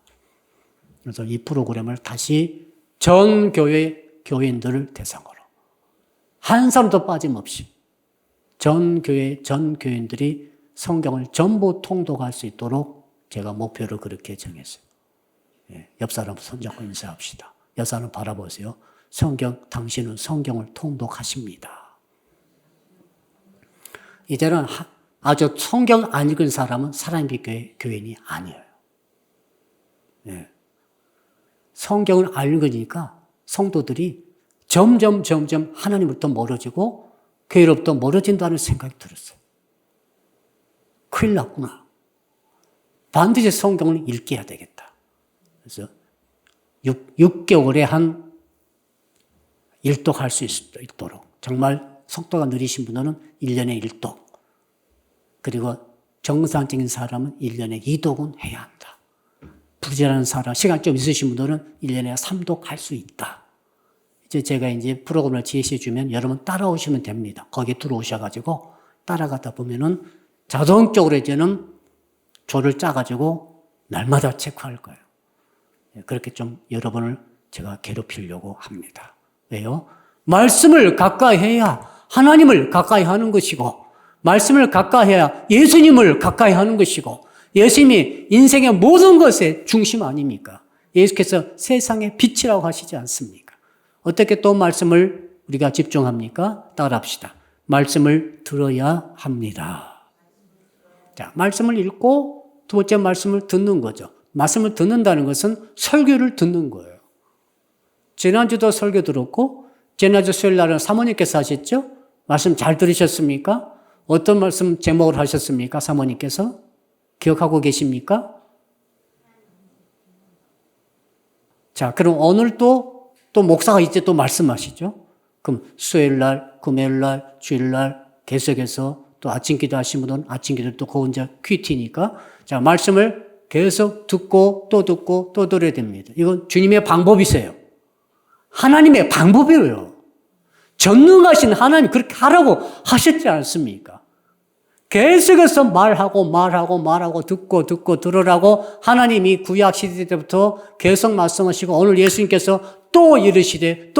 그래서 이 프로그램을 다시 전 교회 교인들을 대상으로 한 사람도 빠짐없이 전 교회 전 교인들이 성경을 전부 통독할 수 있도록 제가 목표를 그렇게 정했어요. 옆 사람 손잡고 인사합시다. 옆 사람 바라보세요. 당신은 성경을 통독하십니다. 이제는 아주 성경 안 읽은 사람은 사람의 교인이 아니에요. 성경을 안 읽으니까 성도들이 점점 하나님으로부터 멀어지고 교회로부터 멀어진다는 생각이 들었어요. 큰일 났구나. 반드시 성경을 읽게 해야 되겠다. 그래서 6개월에 한 1독 할 수 있도록 정말 속도가 느리신 분들은 1년에 1독 그리고 정상적인 사람은 1년에 2독은 해야 한다. 부지런한 사람, 시간 좀 있으신 분들은 1년에 3독 할 수 있다. 제가 이제 프로그램을 제시해 주면 여러분 따라오시면 됩니다. 거기 들어오셔가지고 따라가다 보면은 자동적으로 이제는 조를 짜가지고 날마다 체크할 거예요. 그렇게 좀 여러분을 제가 괴롭히려고 합니다. 왜요? 말씀을 가까이 해야 하나님을 가까이 하는 것이고, 말씀을 가까이 해야 예수님을 가까이 하는 것이고, 예수님이 인생의 모든 것의 중심 아닙니까? 예수께서 세상의 빛이라고 하시지 않습니까? 어떻게 또 말씀을 우리가 집중합니까? 따라합시다. 말씀을 들어야 합니다. 자, 말씀을 읽고 두 번째 말씀을 듣는 거죠. 말씀을 듣는다는 것은 설교를 듣는 거예요. 지난주도 설교 들었고 지난주 수요일 날은 사모님께서 하셨죠? 말씀 잘 들으셨습니까? 어떤 말씀 제목을 하셨습니까? 사모님께서? 기억하고 계십니까? 자, 그럼 오늘 또 목사가 이제 또 말씀하시죠? 그럼 수요일 날, 금요일 날, 주일 날 계속해서 또 아침 기도 하신 분은 아침 기도 또 혼자 큐티니까 자, 말씀을 계속 듣고 또 들어야 됩니다. 이건 주님의 방법이세요. 하나님의 방법이에요. 전능하신 하나님 그렇게 하라고 하셨지 않습니까? 계속해서 말하고 듣고 들으라고 하나님이 구약 시대 때부터 계속 말씀하시고 오늘 예수님께서 또 이르시되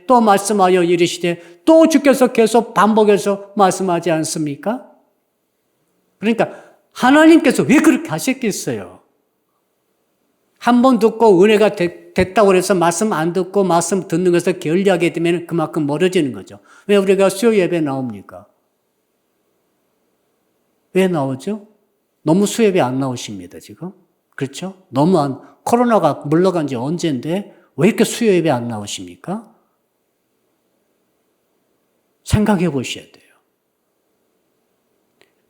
또 말씀하여 이르시되 또 주께서 계속 반복해서 말씀하지 않습니까? 그러니까 하나님께서 왜 그렇게 하셨겠어요? 한 번 듣고 은혜가 됐다고 해서 말씀 안 듣고 말씀 듣는 것을 게을리하게 되면 그만큼 멀어지는 거죠. 왜 우리가 수요 예배 나옵니까? 왜 나오죠? 너무 수요 예배 안 나오십니다, 지금. 그렇죠? 코로나가 물러간 지 언제인데 왜 이렇게 수요 예배 안 나오십니까? 생각해 보셔야 돼요.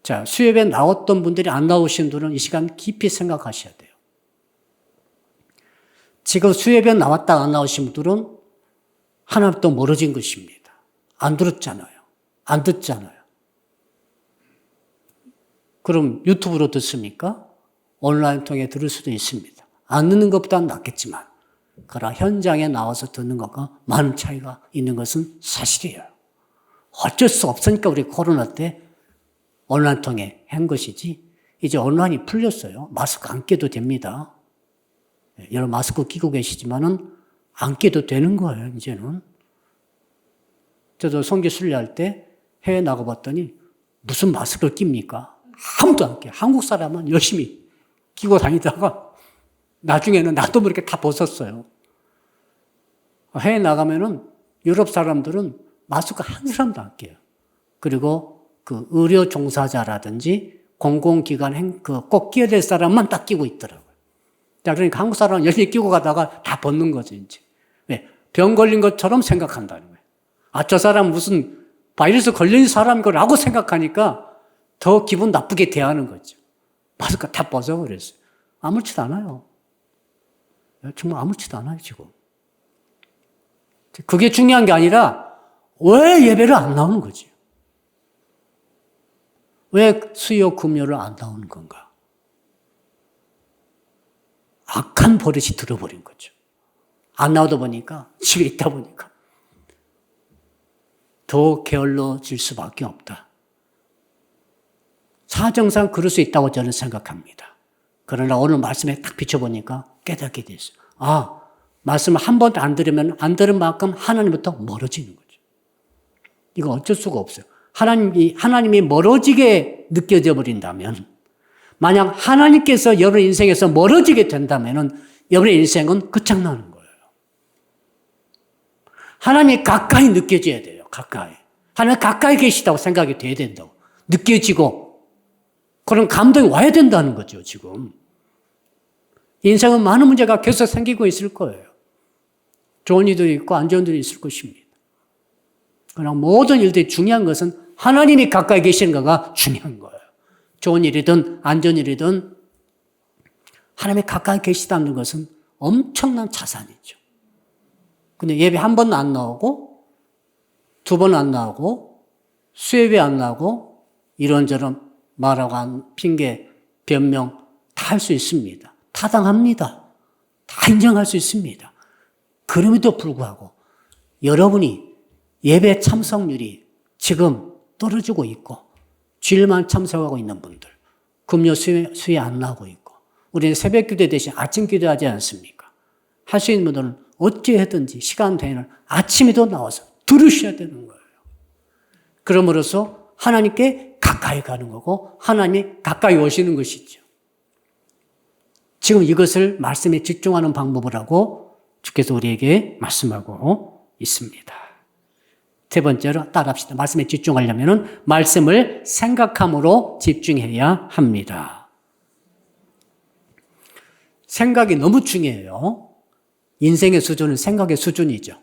자, 수요 예배 나왔던 분들이 안 나오신 분들은 이 시간 깊이 생각하셔야 돼요. 지금 수요 예배 나왔다 안 나오신 분들은 하나님부터 멀어진 것입니다. 안 들었잖아요. 안 듣잖아요. 그럼 유튜브로 듣습니까? 온라인 통해 들을 수도 있습니다. 안 듣는 것보다는 낫겠지만 그러나 현장에 나와서 듣는 것과 많은 차이가 있는 것은 사실이에요. 어쩔 수 없으니까 우리 코로나 때 온라인 통해 한 것이지 이제 온라인이 풀렸어요. 마스크 안 껴도 됩니다. 여러분 마스크 끼고 계시지만은 안 껴도 되는 거예요, 이제는. 저도 선교 순례할 때 해외 나가봤더니 무슨 마스크를 낍니까? 아무도 안 껴요. 한국 사람은 열심히 끼고 다니다가 나중에는 나도 모르게 다 벗었어요. 해외 나가면은 유럽 사람들은 마스크 한 사람도 안 껴요. 그리고 그 의료 종사자라든지 공공기관 꼭 끼어야 될 사람만 딱 끼고 있더라고요. 자, 그러니까 한국 사람은 열심히 끼고 가다가 다 벗는 거죠, 이제. 왜? 병 걸린 것처럼 생각한다는 거예요. 아, 저 사람 무슨 바이러스 걸린 사람인 거라고 생각하니까 더 기분 나쁘게 대하는 거죠. 마스크 다 벗어버렸어요. 아무렇지도 않아요. 정말 아무렇지도 않아요, 지금. 그게 중요한 게 아니라 왜 예배를 안 나오는 거지? 왜 수요 금요를 안 나오는 건가? 악한 버릇이 들어버린 거죠. 안 나오다 보니까, 집에 있다 보니까 더 게을러질 수밖에 없다. 사정상 그럴 수 있다고 저는 생각합니다. 그러나 오늘 말씀에 딱 비춰보니까 깨닫게 됐어요. 아, 말씀을 한 번도 안 들으면 안 들은 만큼 하나님부터 멀어지는 거죠. 이거 어쩔 수가 없어요. 하나님이 멀어지게 느껴져 버린다면, 만약 하나님께서 여러분 인생에서 멀어지게 된다면 여러분의 인생은 끝장나는 거예요. 하나님이 가까이 느껴져야 돼요. 가까이. 하나님 가까이 계시다고 생각이 돼야 된다고. 느껴지고 그런 감동이 와야 된다는 거죠, 지금. 인생은 많은 문제가 계속 생기고 있을 거예요. 좋은 일들이 있고 안 좋은 일이 있을 것입니다. 그러나 모든 일들이 중요한 것은 하나님이 가까이 계시는 거가 중요한 거예요. 좋은 일이든 안 좋은 일이든 하나님이 가까이 계시다는 것은 엄청난 자산이죠. 근데 예배 한 번 안 나오고 두 번 안 나오고 수예배 안 나오고 이런저런 말하고 핑계, 변명 다 할 수 있습니다. 타당합니다. 다 인정할 수 있습니다. 그럼에도 불구하고 여러분이 예배 참석률이 지금 떨어지고 있고 주일만 참석하고 있는 분들, 금요 수요 안 나오고 있고 우리는 새벽 기도 대신 아침 기도하지 않습니까? 할 수 있는 분들은 어찌하든지 시간 되는 아침에도 나와서 들으셔야 되는 거예요. 그럼으로써 하나님께 가까이 가는 거고 하나님이 가까이 오시는 것이죠. 지금 이것을 말씀에 집중하는 방법을 하고 주께서 우리에게 말씀하고 있습니다. 세 번째로 따라합시다. 말씀에 집중하려면 말씀을 생각함으로 집중해야 합니다. 생각이 너무 중요해요. 인생의 수준은 생각의 수준이죠.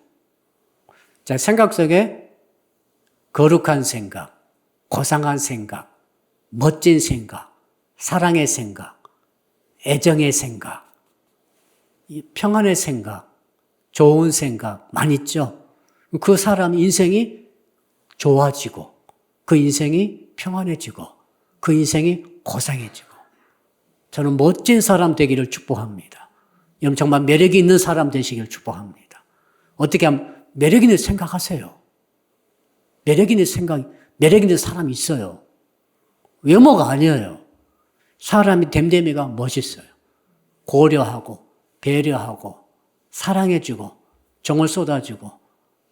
자, 생각 속에 거룩한 생각, 고상한 생각, 멋진 생각, 사랑의 생각, 애정의 생각, 평안의 생각, 좋은 생각 많이 있죠. 그 사람 인생이 좋아지고 그 인생이 평안해지고 그 인생이 고상해지고 저는 멋진 사람 되기를 축복합니다. 여러분 정말 매력이 있는 사람 되시기를 축복합니다. 어떻게 하면 매력 있는 생각하세요. 매력 있는 생각, 매력 있는 사람이 있어요. 외모가 아니에요. 사람이 됨됨이가 멋있어요. 고려하고 배려하고 사랑해주고 정을 쏟아주고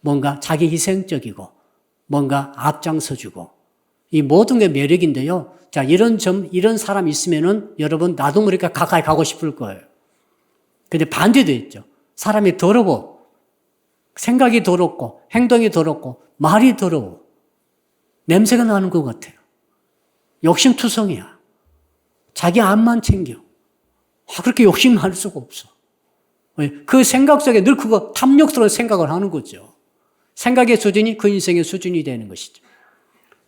뭔가 자기 희생적이고 뭔가 앞장서주고 이 모든 게 매력인데요. 자, 이런 사람이 있으면은 여러분 나도 모르게 가까이 가고 싶을 거예요. 근데 반대도 있죠. 사람이 더럽고 생각이 더럽고 행동이 더럽고 말이 더러워. 냄새가 나는 것 같아요. 욕심투성이야. 자기 앞만 챙겨. 그렇게 욕심 할 수가 없어. 그 생각 속에 늘 그거 탐욕스러운 생각을 하는 거죠. 생각의 수준이 그 인생의 수준이 되는 것이죠.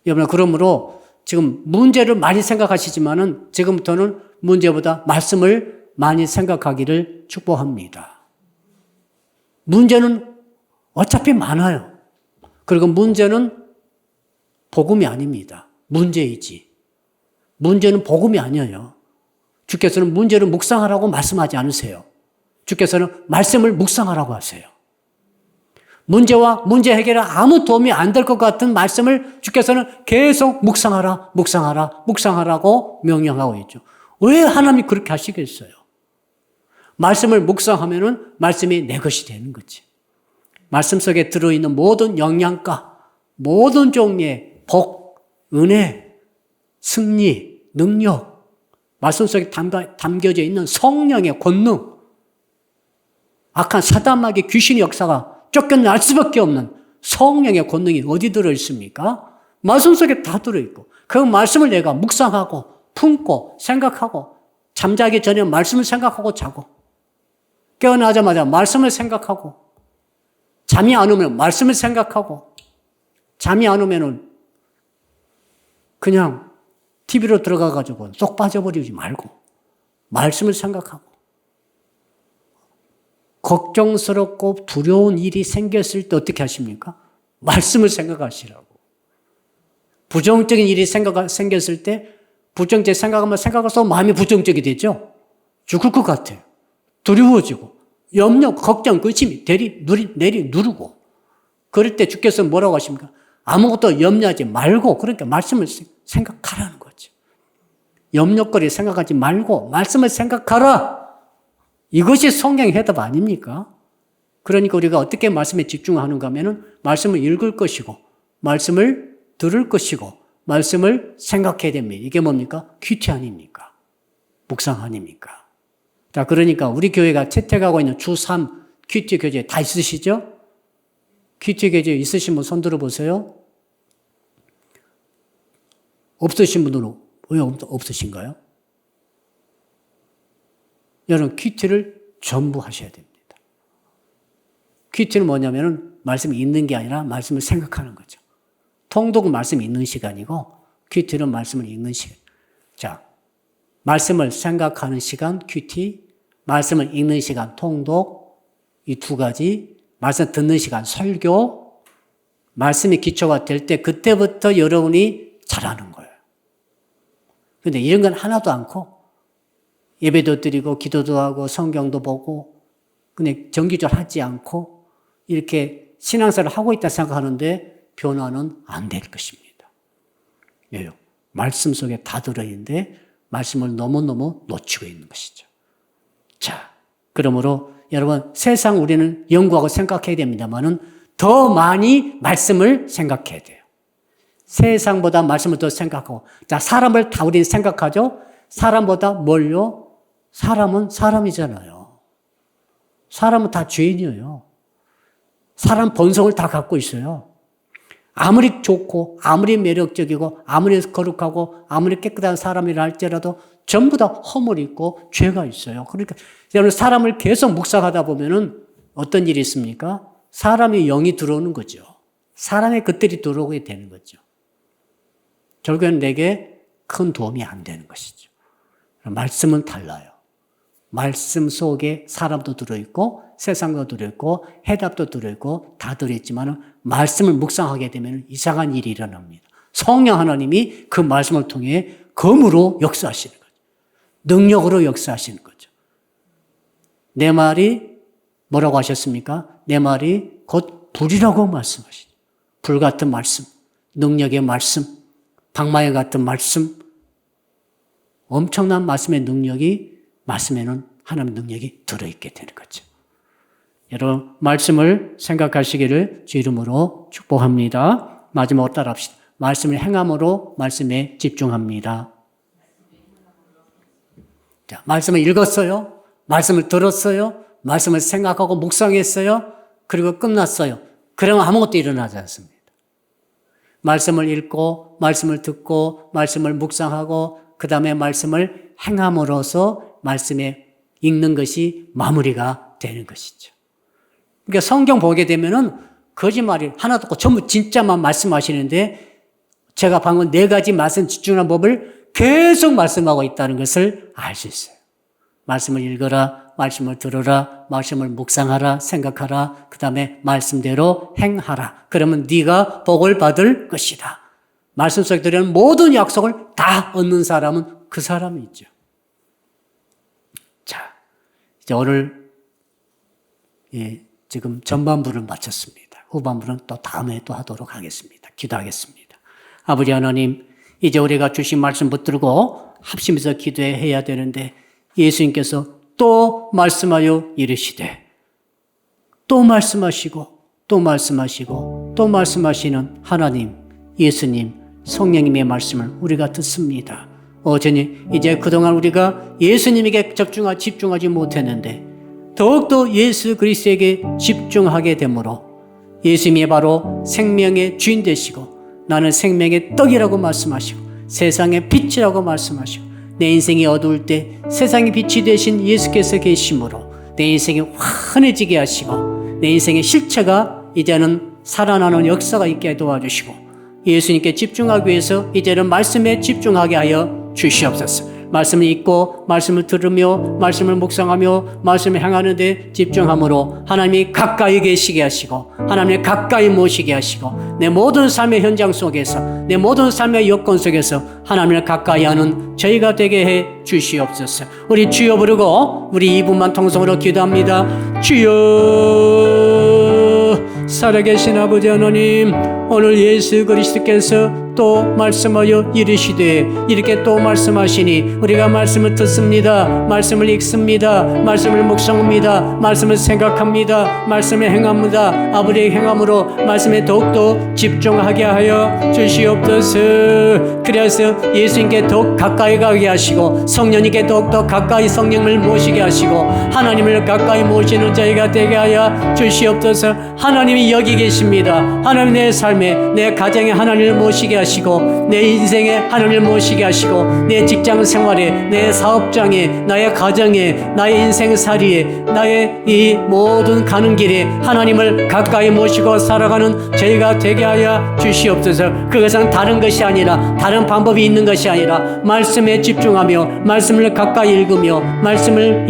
여러분, 그러므로 지금 문제를 많이 생각하시지만은 지금부터는 문제보다 말씀을 많이 생각하기를 축복합니다. 문제는 어차피 많아요. 그리고 문제는 복음이 아닙니다. 문제이지. 문제는 복음이 아니에요. 주께서는 문제를 묵상하라고 말씀하지 않으세요. 주께서는 말씀을 묵상하라고 하세요. 문제와 문제 해결에 아무 도움이 안 될 것 같은 말씀을 주께서는 계속 묵상하라, 묵상하라, 묵상하라고 명령하고 있죠. 왜 하나님이 그렇게 하시겠어요? 말씀을 묵상하면은 말씀이 내 것이 되는 거지. 말씀 속에 들어있는 모든 영양가, 모든 종류의 복, 은혜, 승리, 능력, 말씀 속에 담겨져 있는 성령의 권능, 악한 사단마귀 귀신의 역사가 쫓겨날 수밖에 없는 성령의 권능이 어디 들어있습니까? 말씀 속에 다 들어있고 그 말씀을 내가 묵상하고 품고 생각하고 잠자기 전에 말씀을 생각하고 자고 깨어나자마자 말씀을 생각하고 잠이 안 오면 말씀을 생각하고 잠이 안 오면은 그냥 TV로 들어가가지고 쏙 빠져버리지 말고 말씀을 생각하고 걱정스럽고 두려운 일이 생겼을 때 어떻게 하십니까? 말씀을 생각하시라고. 부정적인 일이 생겼을 때 부정적 생각하면 생각해서 마음이 부정적이 되죠. 죽을 것 같아요. 두려워지고 염려, 걱정, 의심이 누르고 그럴 때 주께서 뭐라고 하십니까? 아무것도 염려하지 말고 그러니까 말씀을 생각하라는 거죠. 염려거리 생각하지 말고 말씀을 생각하라. 이것이 성경의 해답 아닙니까? 그러니까 우리가 어떻게 말씀에 집중하는가 하면은 말씀을 읽을 것이고 말씀을 들을 것이고 말씀을 생각해야 됩니다. 이게 뭡니까? 큐티 아닙니까? 묵상 아닙니까? 자, 그러니까 우리 교회가 채택하고 있는 주3 큐티 교재 다 있으시죠? 큐티 교재 있으신 분 손 들어보세요. 없으신 분들은 왜 없으신가요? 여러분, 큐티를 전부 하셔야 됩니다. 큐티는 뭐냐면은 말씀이 있는 게 아니라 말씀을 생각하는 거죠. 통독은 말씀이 있는 시간이고 큐티는 말씀을 읽는 시간. 자, 말씀을 생각하는 시간 큐티, 말씀을 읽는 시간 통독, 이 두 가지, 말씀 듣는 시간 설교, 말씀이 기초가 될 때 그때부터 여러분이 잘하는 거예요. 그런데 이런 건 하나도 않고 예배도 드리고 기도도 하고 성경도 보고 근데 정기적으로 하지 않고 이렇게 신앙생활을 하고 있다 생각하는데 변화는 안 될 것입니다. 왜요? 말씀 속에 다 들어있는데 말씀을 너무너무 놓치고 있는 것이죠. 자, 그러므로 여러분 세상 우리는 연구하고 생각해야 됩니다만은 더 많이 말씀을 생각해야 돼요. 세상보다 말씀을 더 생각하고 자, 사람을 다 우리는 생각하죠. 사람보다 뭘요? 사람은 사람이잖아요. 사람은 다 죄인이에요. 사람 본성을 다 갖고 있어요. 아무리 좋고 아무리 매력적이고 아무리 거룩하고 아무리 깨끗한 사람이라 할지라도 전부 다 허물이 있고 죄가 있어요. 그러니까 여러분 사람을 계속 묵상하다 보면은 어떤 일이 있습니까? 사람이 영이 들어오는 거죠. 사람의 것들이 들어오게 되는 거죠. 결국에는 내게 큰 도움이 안 되는 것이죠. 말씀은 달라요. 말씀 속에 사람도 들어있고 세상도 들어있고 해답도 들어있고 다 들어있지만 말씀을 묵상하게 되면 이상한 일이 일어납니다. 성령 하나님이 그 말씀을 통해 검으로 역사하시는 거죠. 능력으로 역사하시는 거죠. 내 말이 뭐라고 하셨습니까? 내 말이 곧 불이라고 말씀하시죠. 불 같은 말씀, 능력의 말씀, 방망이 같은 말씀, 엄청난 말씀의 능력이 말씀에는 하나님의 능력이 들어있게 되는 거죠. 여러분 말씀을 생각하시기를 주 이름으로 축복합니다. 마지막으로 따라합시다. 말씀을 행함으로 말씀에 집중합니다. 자, 말씀을 읽었어요. 말씀을 들었어요. 말씀을 생각하고 묵상했어요. 그리고 끝났어요. 그러면 아무것도 일어나지 않습니다. 말씀을 읽고 말씀을 듣고 말씀을 묵상하고 그 다음에 말씀을 행함으로써 말씀에 읽는 것이 마무리가 되는 것이죠. 그러니까 성경 보게 되면은 거짓말이 하나도 없고 전부 진짜만 말씀하시는데 제가 방금 4가지 말씀 집중하는 법을 계속 말씀하고 있다는 것을 알 수 있어요. 말씀을 읽어라, 말씀을 들어라, 말씀을 묵상하라, 생각하라, 그 다음에 말씀대로 행하라. 그러면 네가 복을 받을 것이다. 말씀 속에 들어있는 모든 약속을 다 얻는 사람은 그 사람이죠. 자, 이제 오늘 지금 전반부를 마쳤습니다. 후반부는 또 다음에 또 하도록 하겠습니다. 기도하겠습니다. 아버지 하나님, 이제 우리가 주신 말씀 붙들고 합심해서 기도해야 되는데 예수님께서 또 말씀하여 이르시되 또 말씀하시고 또 말씀하시고 또 말씀하시는 하나님, 예수님, 성령님의 말씀을 우리가 듣습니다. 어제니 이제 그동안 우리가 예수님에게 집중하지 못했는데 더욱더 예수 그리스도에게 집중하게 되므로 예수님이 바로 생명의 주인 되시고 나는 생명의 떡이라고 말씀하시고 세상의 빛이라고 말씀하시고 내 인생이 어두울 때 세상의 빛이 되신 예수께서 계심으로 내 인생이 환해지게 하시고 내 인생의 실체가 이제는 살아나는 역사가 있게 도와주시고 예수님께 집중하기 위해서 이제는 말씀에 집중하게 하여 주시옵소서. 말씀을 읽고 말씀을 들으며 말씀을 묵상하며 말씀을 행하는 데 집중함으로 하나님이 가까이 계시게 하시고 하나님을 가까이 모시게 하시고 내 모든 삶의 현장 속에서 내 모든 삶의 여건 속에서 하나님을 가까이 하는 저희가 되게 해 주시옵소서. 우리 주여 부르고 우리 2분만 통성으로 기도합니다. 주여, 살아계신 아버지 하나님, 오늘 예수 그리스도께서 또 말씀하여 이르시되 이렇게 또 말씀하시니 우리가 말씀을 듣습니다. 말씀을 읽습니다. 말씀을 묵상합니다. 말씀을 생각합니다. 말씀을 행합니다. 아버지의 행함으로 말씀에 더욱더 집중하게 하여 주시옵소서. 그래서 예수님께 더욱 가까이 가게 하시고 성령님께 더욱더 가까이 성령을 모시게 하시고 하나님을 가까이 모시는 저희가 되게 하여 주시옵소서. 하나님이 여기 계십니다. 하나님 내 삶에 내 가정에 하나님을 모시게 하시고 내 인생에 하나님을 모시게 하시고 내 직장 생활에 내 사업장에 나의 가정에 나의 인생살이에 나의 이 모든 가는 길에 하나님을 가까이 모시고 살아가는 저희가 되게 하여 주시옵소서. 그것은 다른 것이 아니라 다른 방법이 있는 것이 아니라 말씀에 집중하며 말씀을 가까이 읽으며 말씀을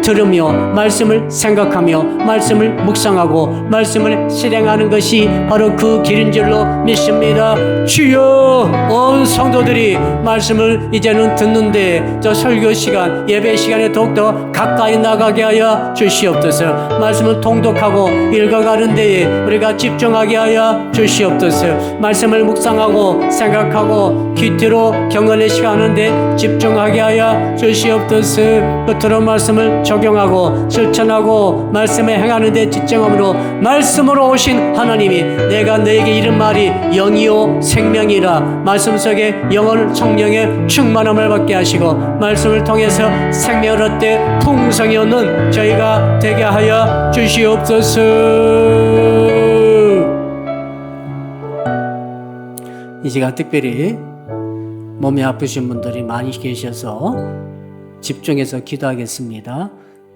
들으며 말씀을 생각하며 말씀을 묵상하고 말씀을 실행하는 것이 바로 그 길인 줄로 믿습니다. 주여, 온 성도들이 말씀을 이제는 듣는데 저 설교 시간 예배 시간에 더욱더 가까이 나가게 하여 주시옵소서. 말씀을 통독하고 읽어가는 데에 우리가 집중하게 하여 주시옵소서. 말씀을 묵상하고 생각하고 귀티로 경건의 시간하는데 집중하게 하여 주시옵소서. 끝으로 말씀을 적용하고 실천하고 말씀에 행하는 데 집중함으로 말씀으로 오신 하나님이 내가 너에게 이른 말이 영이 영이요 생명이라 말씀 속에 영을 성령의 충만함을 받게 하시고 말씀을 통해서 생명을 얻되 풍성히 얻는 저희가 되게 하여 주시옵소서. 이 시간 특별히 몸이 아프신 분들이 많이 계셔서 집중해서 기도하겠습니다.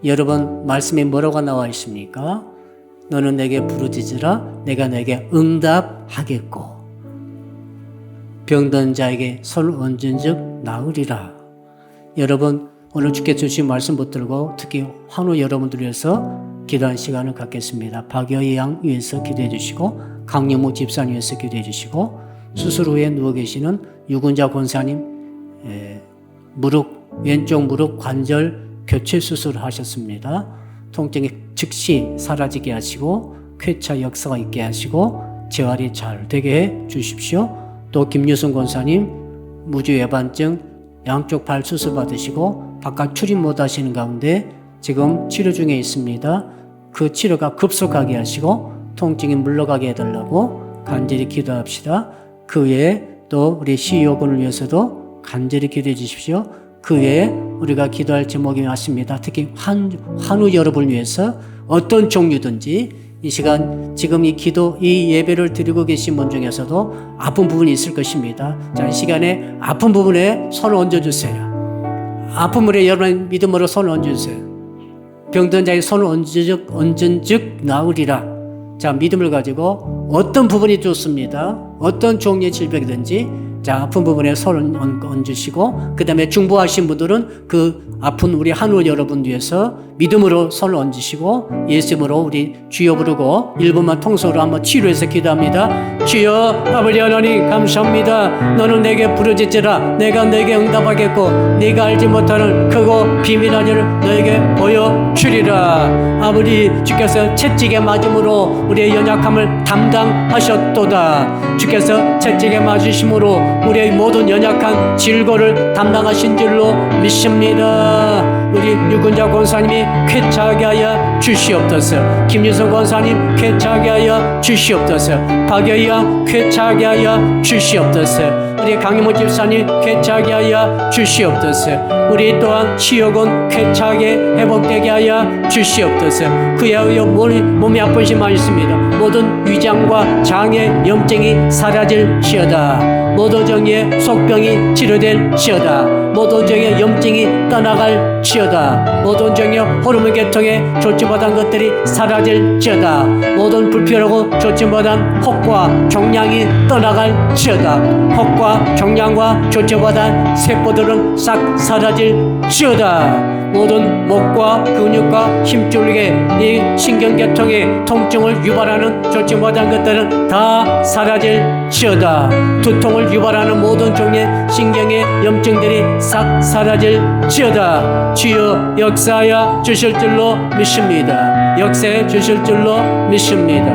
여러분 말씀에 뭐라고 나와 있습니까? 너는 내게 부르짖으라 내가 내게 응답하겠고 병든 자에게 손을 얹은즉 나으리라. 여러분 오늘 주께서 주신 말씀 붙들고 특히 환우 여러분들 위해서 기도하는 시간을 갖겠습니다. 박여희 양 위해서 기도해 주시고 강영무 집사님 위해서 기도해 주시고 수술 후에 누워 계시는 유근자 권사님 왼쪽 무릎 관절 교체 수술을 하셨습니다. 통증이 즉시 사라지게 하시고 쾌차 역사가 있게 하시고 재활이 잘 되게 해 주십시오. 또 김유순 권사님 무주외반증 양쪽 발 수술 받으시고 바깥 출입 못 하시는 가운데 지금 치료 중에 있습니다. 그 치료가 급속하게 하시고 통증이 물러가게 해달라고 간절히 기도합시다. 그 외에 또 우리 시의호군을 위해서도 간절히 기도해 주십시오. 그 외에 우리가 기도할 제목이 많습니다. 특히 환우 여러분을 위해서 어떤 종류든지 이 시간 지금 이 예배를 드리고 계신 분 중에서도 아픈 부분이 있을 것입니다. 자, 이 시간에 아픈 부분에 손을 얹어주세요. 아픈 부분에 여러분 믿음으로 손을 얹어주세요. 병든 자에게 손을 얹은즉 나으리라. 자, 믿음을 가지고 어떤 부분이 좋습니다. 어떤 종류의 질병이든지 자, 아픈 부분에 손을 얹으시고 그 다음에 중보하신 분들은 그 아픈 우리 한우 여러분 위해서 믿음으로 손을 얹으시고 예수님으로 우리 주여 부르고 1분만 통성으로 한번 치료해서 기도합니다. 주여 아버지 하나님 감사합니다. 너는 내게 부르짖으라 내가 내게 응답하겠고 네가 알지 못하는 크고 비밀한 일을 너에게 보여주리라. 아버지 주께서 채찍에 맞음으로 우리의 연약함을 담당하셨도다. 주께서 채찍에 맞으심으로 우리의 모든 연약한 질고를 담당하신 줄로 믿습니다. 우리 유근자 권사님이 쾌차하게 하여 주시옵소서. 김유성 권사님 쾌차하게 하여 주시옵소서. 박여희 양 쾌차하게 하여 주시옵소서. 우리 강희모 집사님 쾌차하게 하여 주시옵소서. 우리 또한 치욕은 쾌차하게 회복되게 하여 주시옵소서. 그에 의해 몸이 아프신 만 있습니다. 모든 위장과 장의 염증이 사라질지어다. 모든 정의 속병이 치료될지어다. 모든 정의 염증이 떠나갈지어다. 모든 정의 호르몬 계통에 조치받은 것들이 사라질지어다. 모든 불필요하고 조치받은 혹과 종양이 떠나갈지어다. 혹과 종양과 조치받은 세포들은 싹 사라질지어다. 모든 목과 근육과 힘줄게 이 신경계통의 통증을 유발하는 조치받은 것들은 다 사라질지어다. 두통을 유발하는 모든 종의 신경의 염증들이 싹 사라질지어다. 주여 역사하여 주실 줄로 믿습니다. 역사해 주실 줄로 믿습니다.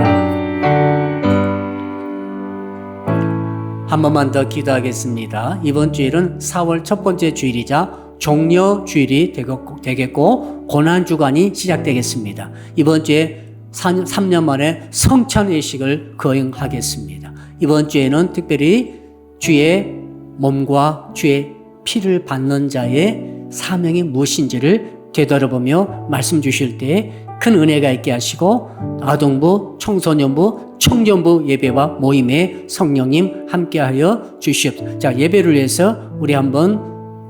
한 번만 더 기도하겠습니다. 이번 주일은 4월 첫 번째 주일이자 종려 주일이 되겠고 고난주간이 시작되겠습니다. 이번 주에 3년 만에 성찬회식을 거행하겠습니다. 이번 주에는 특별히 주의 몸과 주의 피를 받는 자의 사명이 무엇인지를 되돌아보며 말씀 주실 때 큰 은혜가 있게 하시고 아동부, 청소년부, 청년부 예배와 모임에 성령님 함께하여 주시옵소서. 자, 예배를 위해서 우리 한번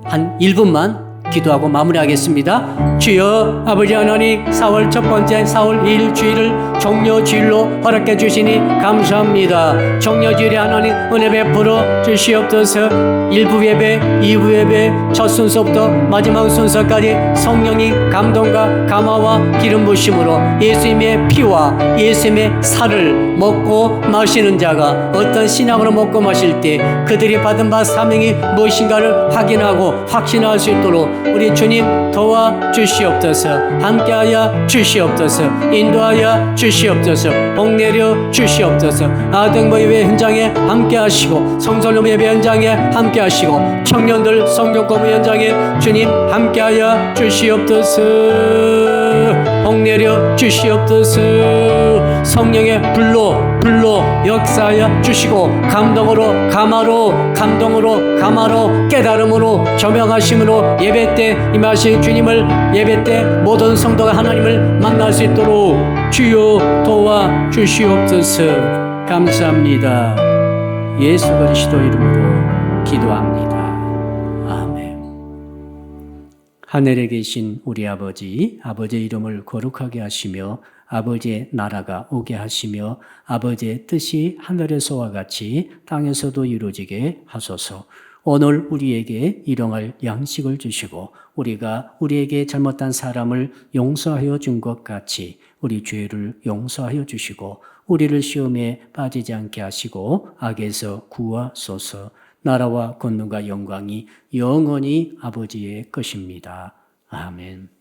한 1분만 기도하고 마무리하겠습니다. 주여 아버지 하나님 4월 첫 번째 4월 2일 주일을 종려주일로 허락해 주시니 감사합니다. 종려주일에 하나님 은혜 베풀어 주시옵소서. 1부 예배, 2부 예배 첫 순서부터 마지막 순서까지 성령님 감동과 감화와 기름 부심으로 예수님의 피와 예수님의 살을 먹고 마시는 자가 어떤 신앙으로 먹고 마실 때 그들이 받은 바 사명이 무엇인가를 확인하고 확신할 수 있도록 우리 주님 도와주시옵소서. 함께하여 주시옵소서. 인도하여 주시옵소서. 복 내려 주시옵소서. 아등부 예배 현장에 함께하시고 성설로 예배 현장에 함께하시고 청년들 성경 공부 현장에 주님 함께하여 주시옵소서. 복내려 주시옵소서. 성령의 불로 역사하여 주시고 감동으로 감화로 깨달음으로 조명하심으로 예배 때 임하신 주님을, 예배 때 모든 성도가 하나님을 만날 수 있도록 주여 도와 주시옵소서. 감사합니다. 예수 그리스도 이름으로 기도합니다. 아멘. 하늘에 계신 우리 아버지, 아버지의 이름을 거룩하게 하시며 아버지의 나라가 오게 하시며 아버지의 뜻이 하늘에서와 같이 땅에서도 이루어지게 하소서. 오늘 우리에게 일용할 양식을 주시고 우리가 우리에게 잘못한 사람을 용서하여 준 것 같이 우리 죄를 용서하여 주시고 우리를 시험에 빠지지 않게 하시고 악에서 구하소서. 나라와 권능과 영광이 영원히 아버지의 것입니다. 아멘.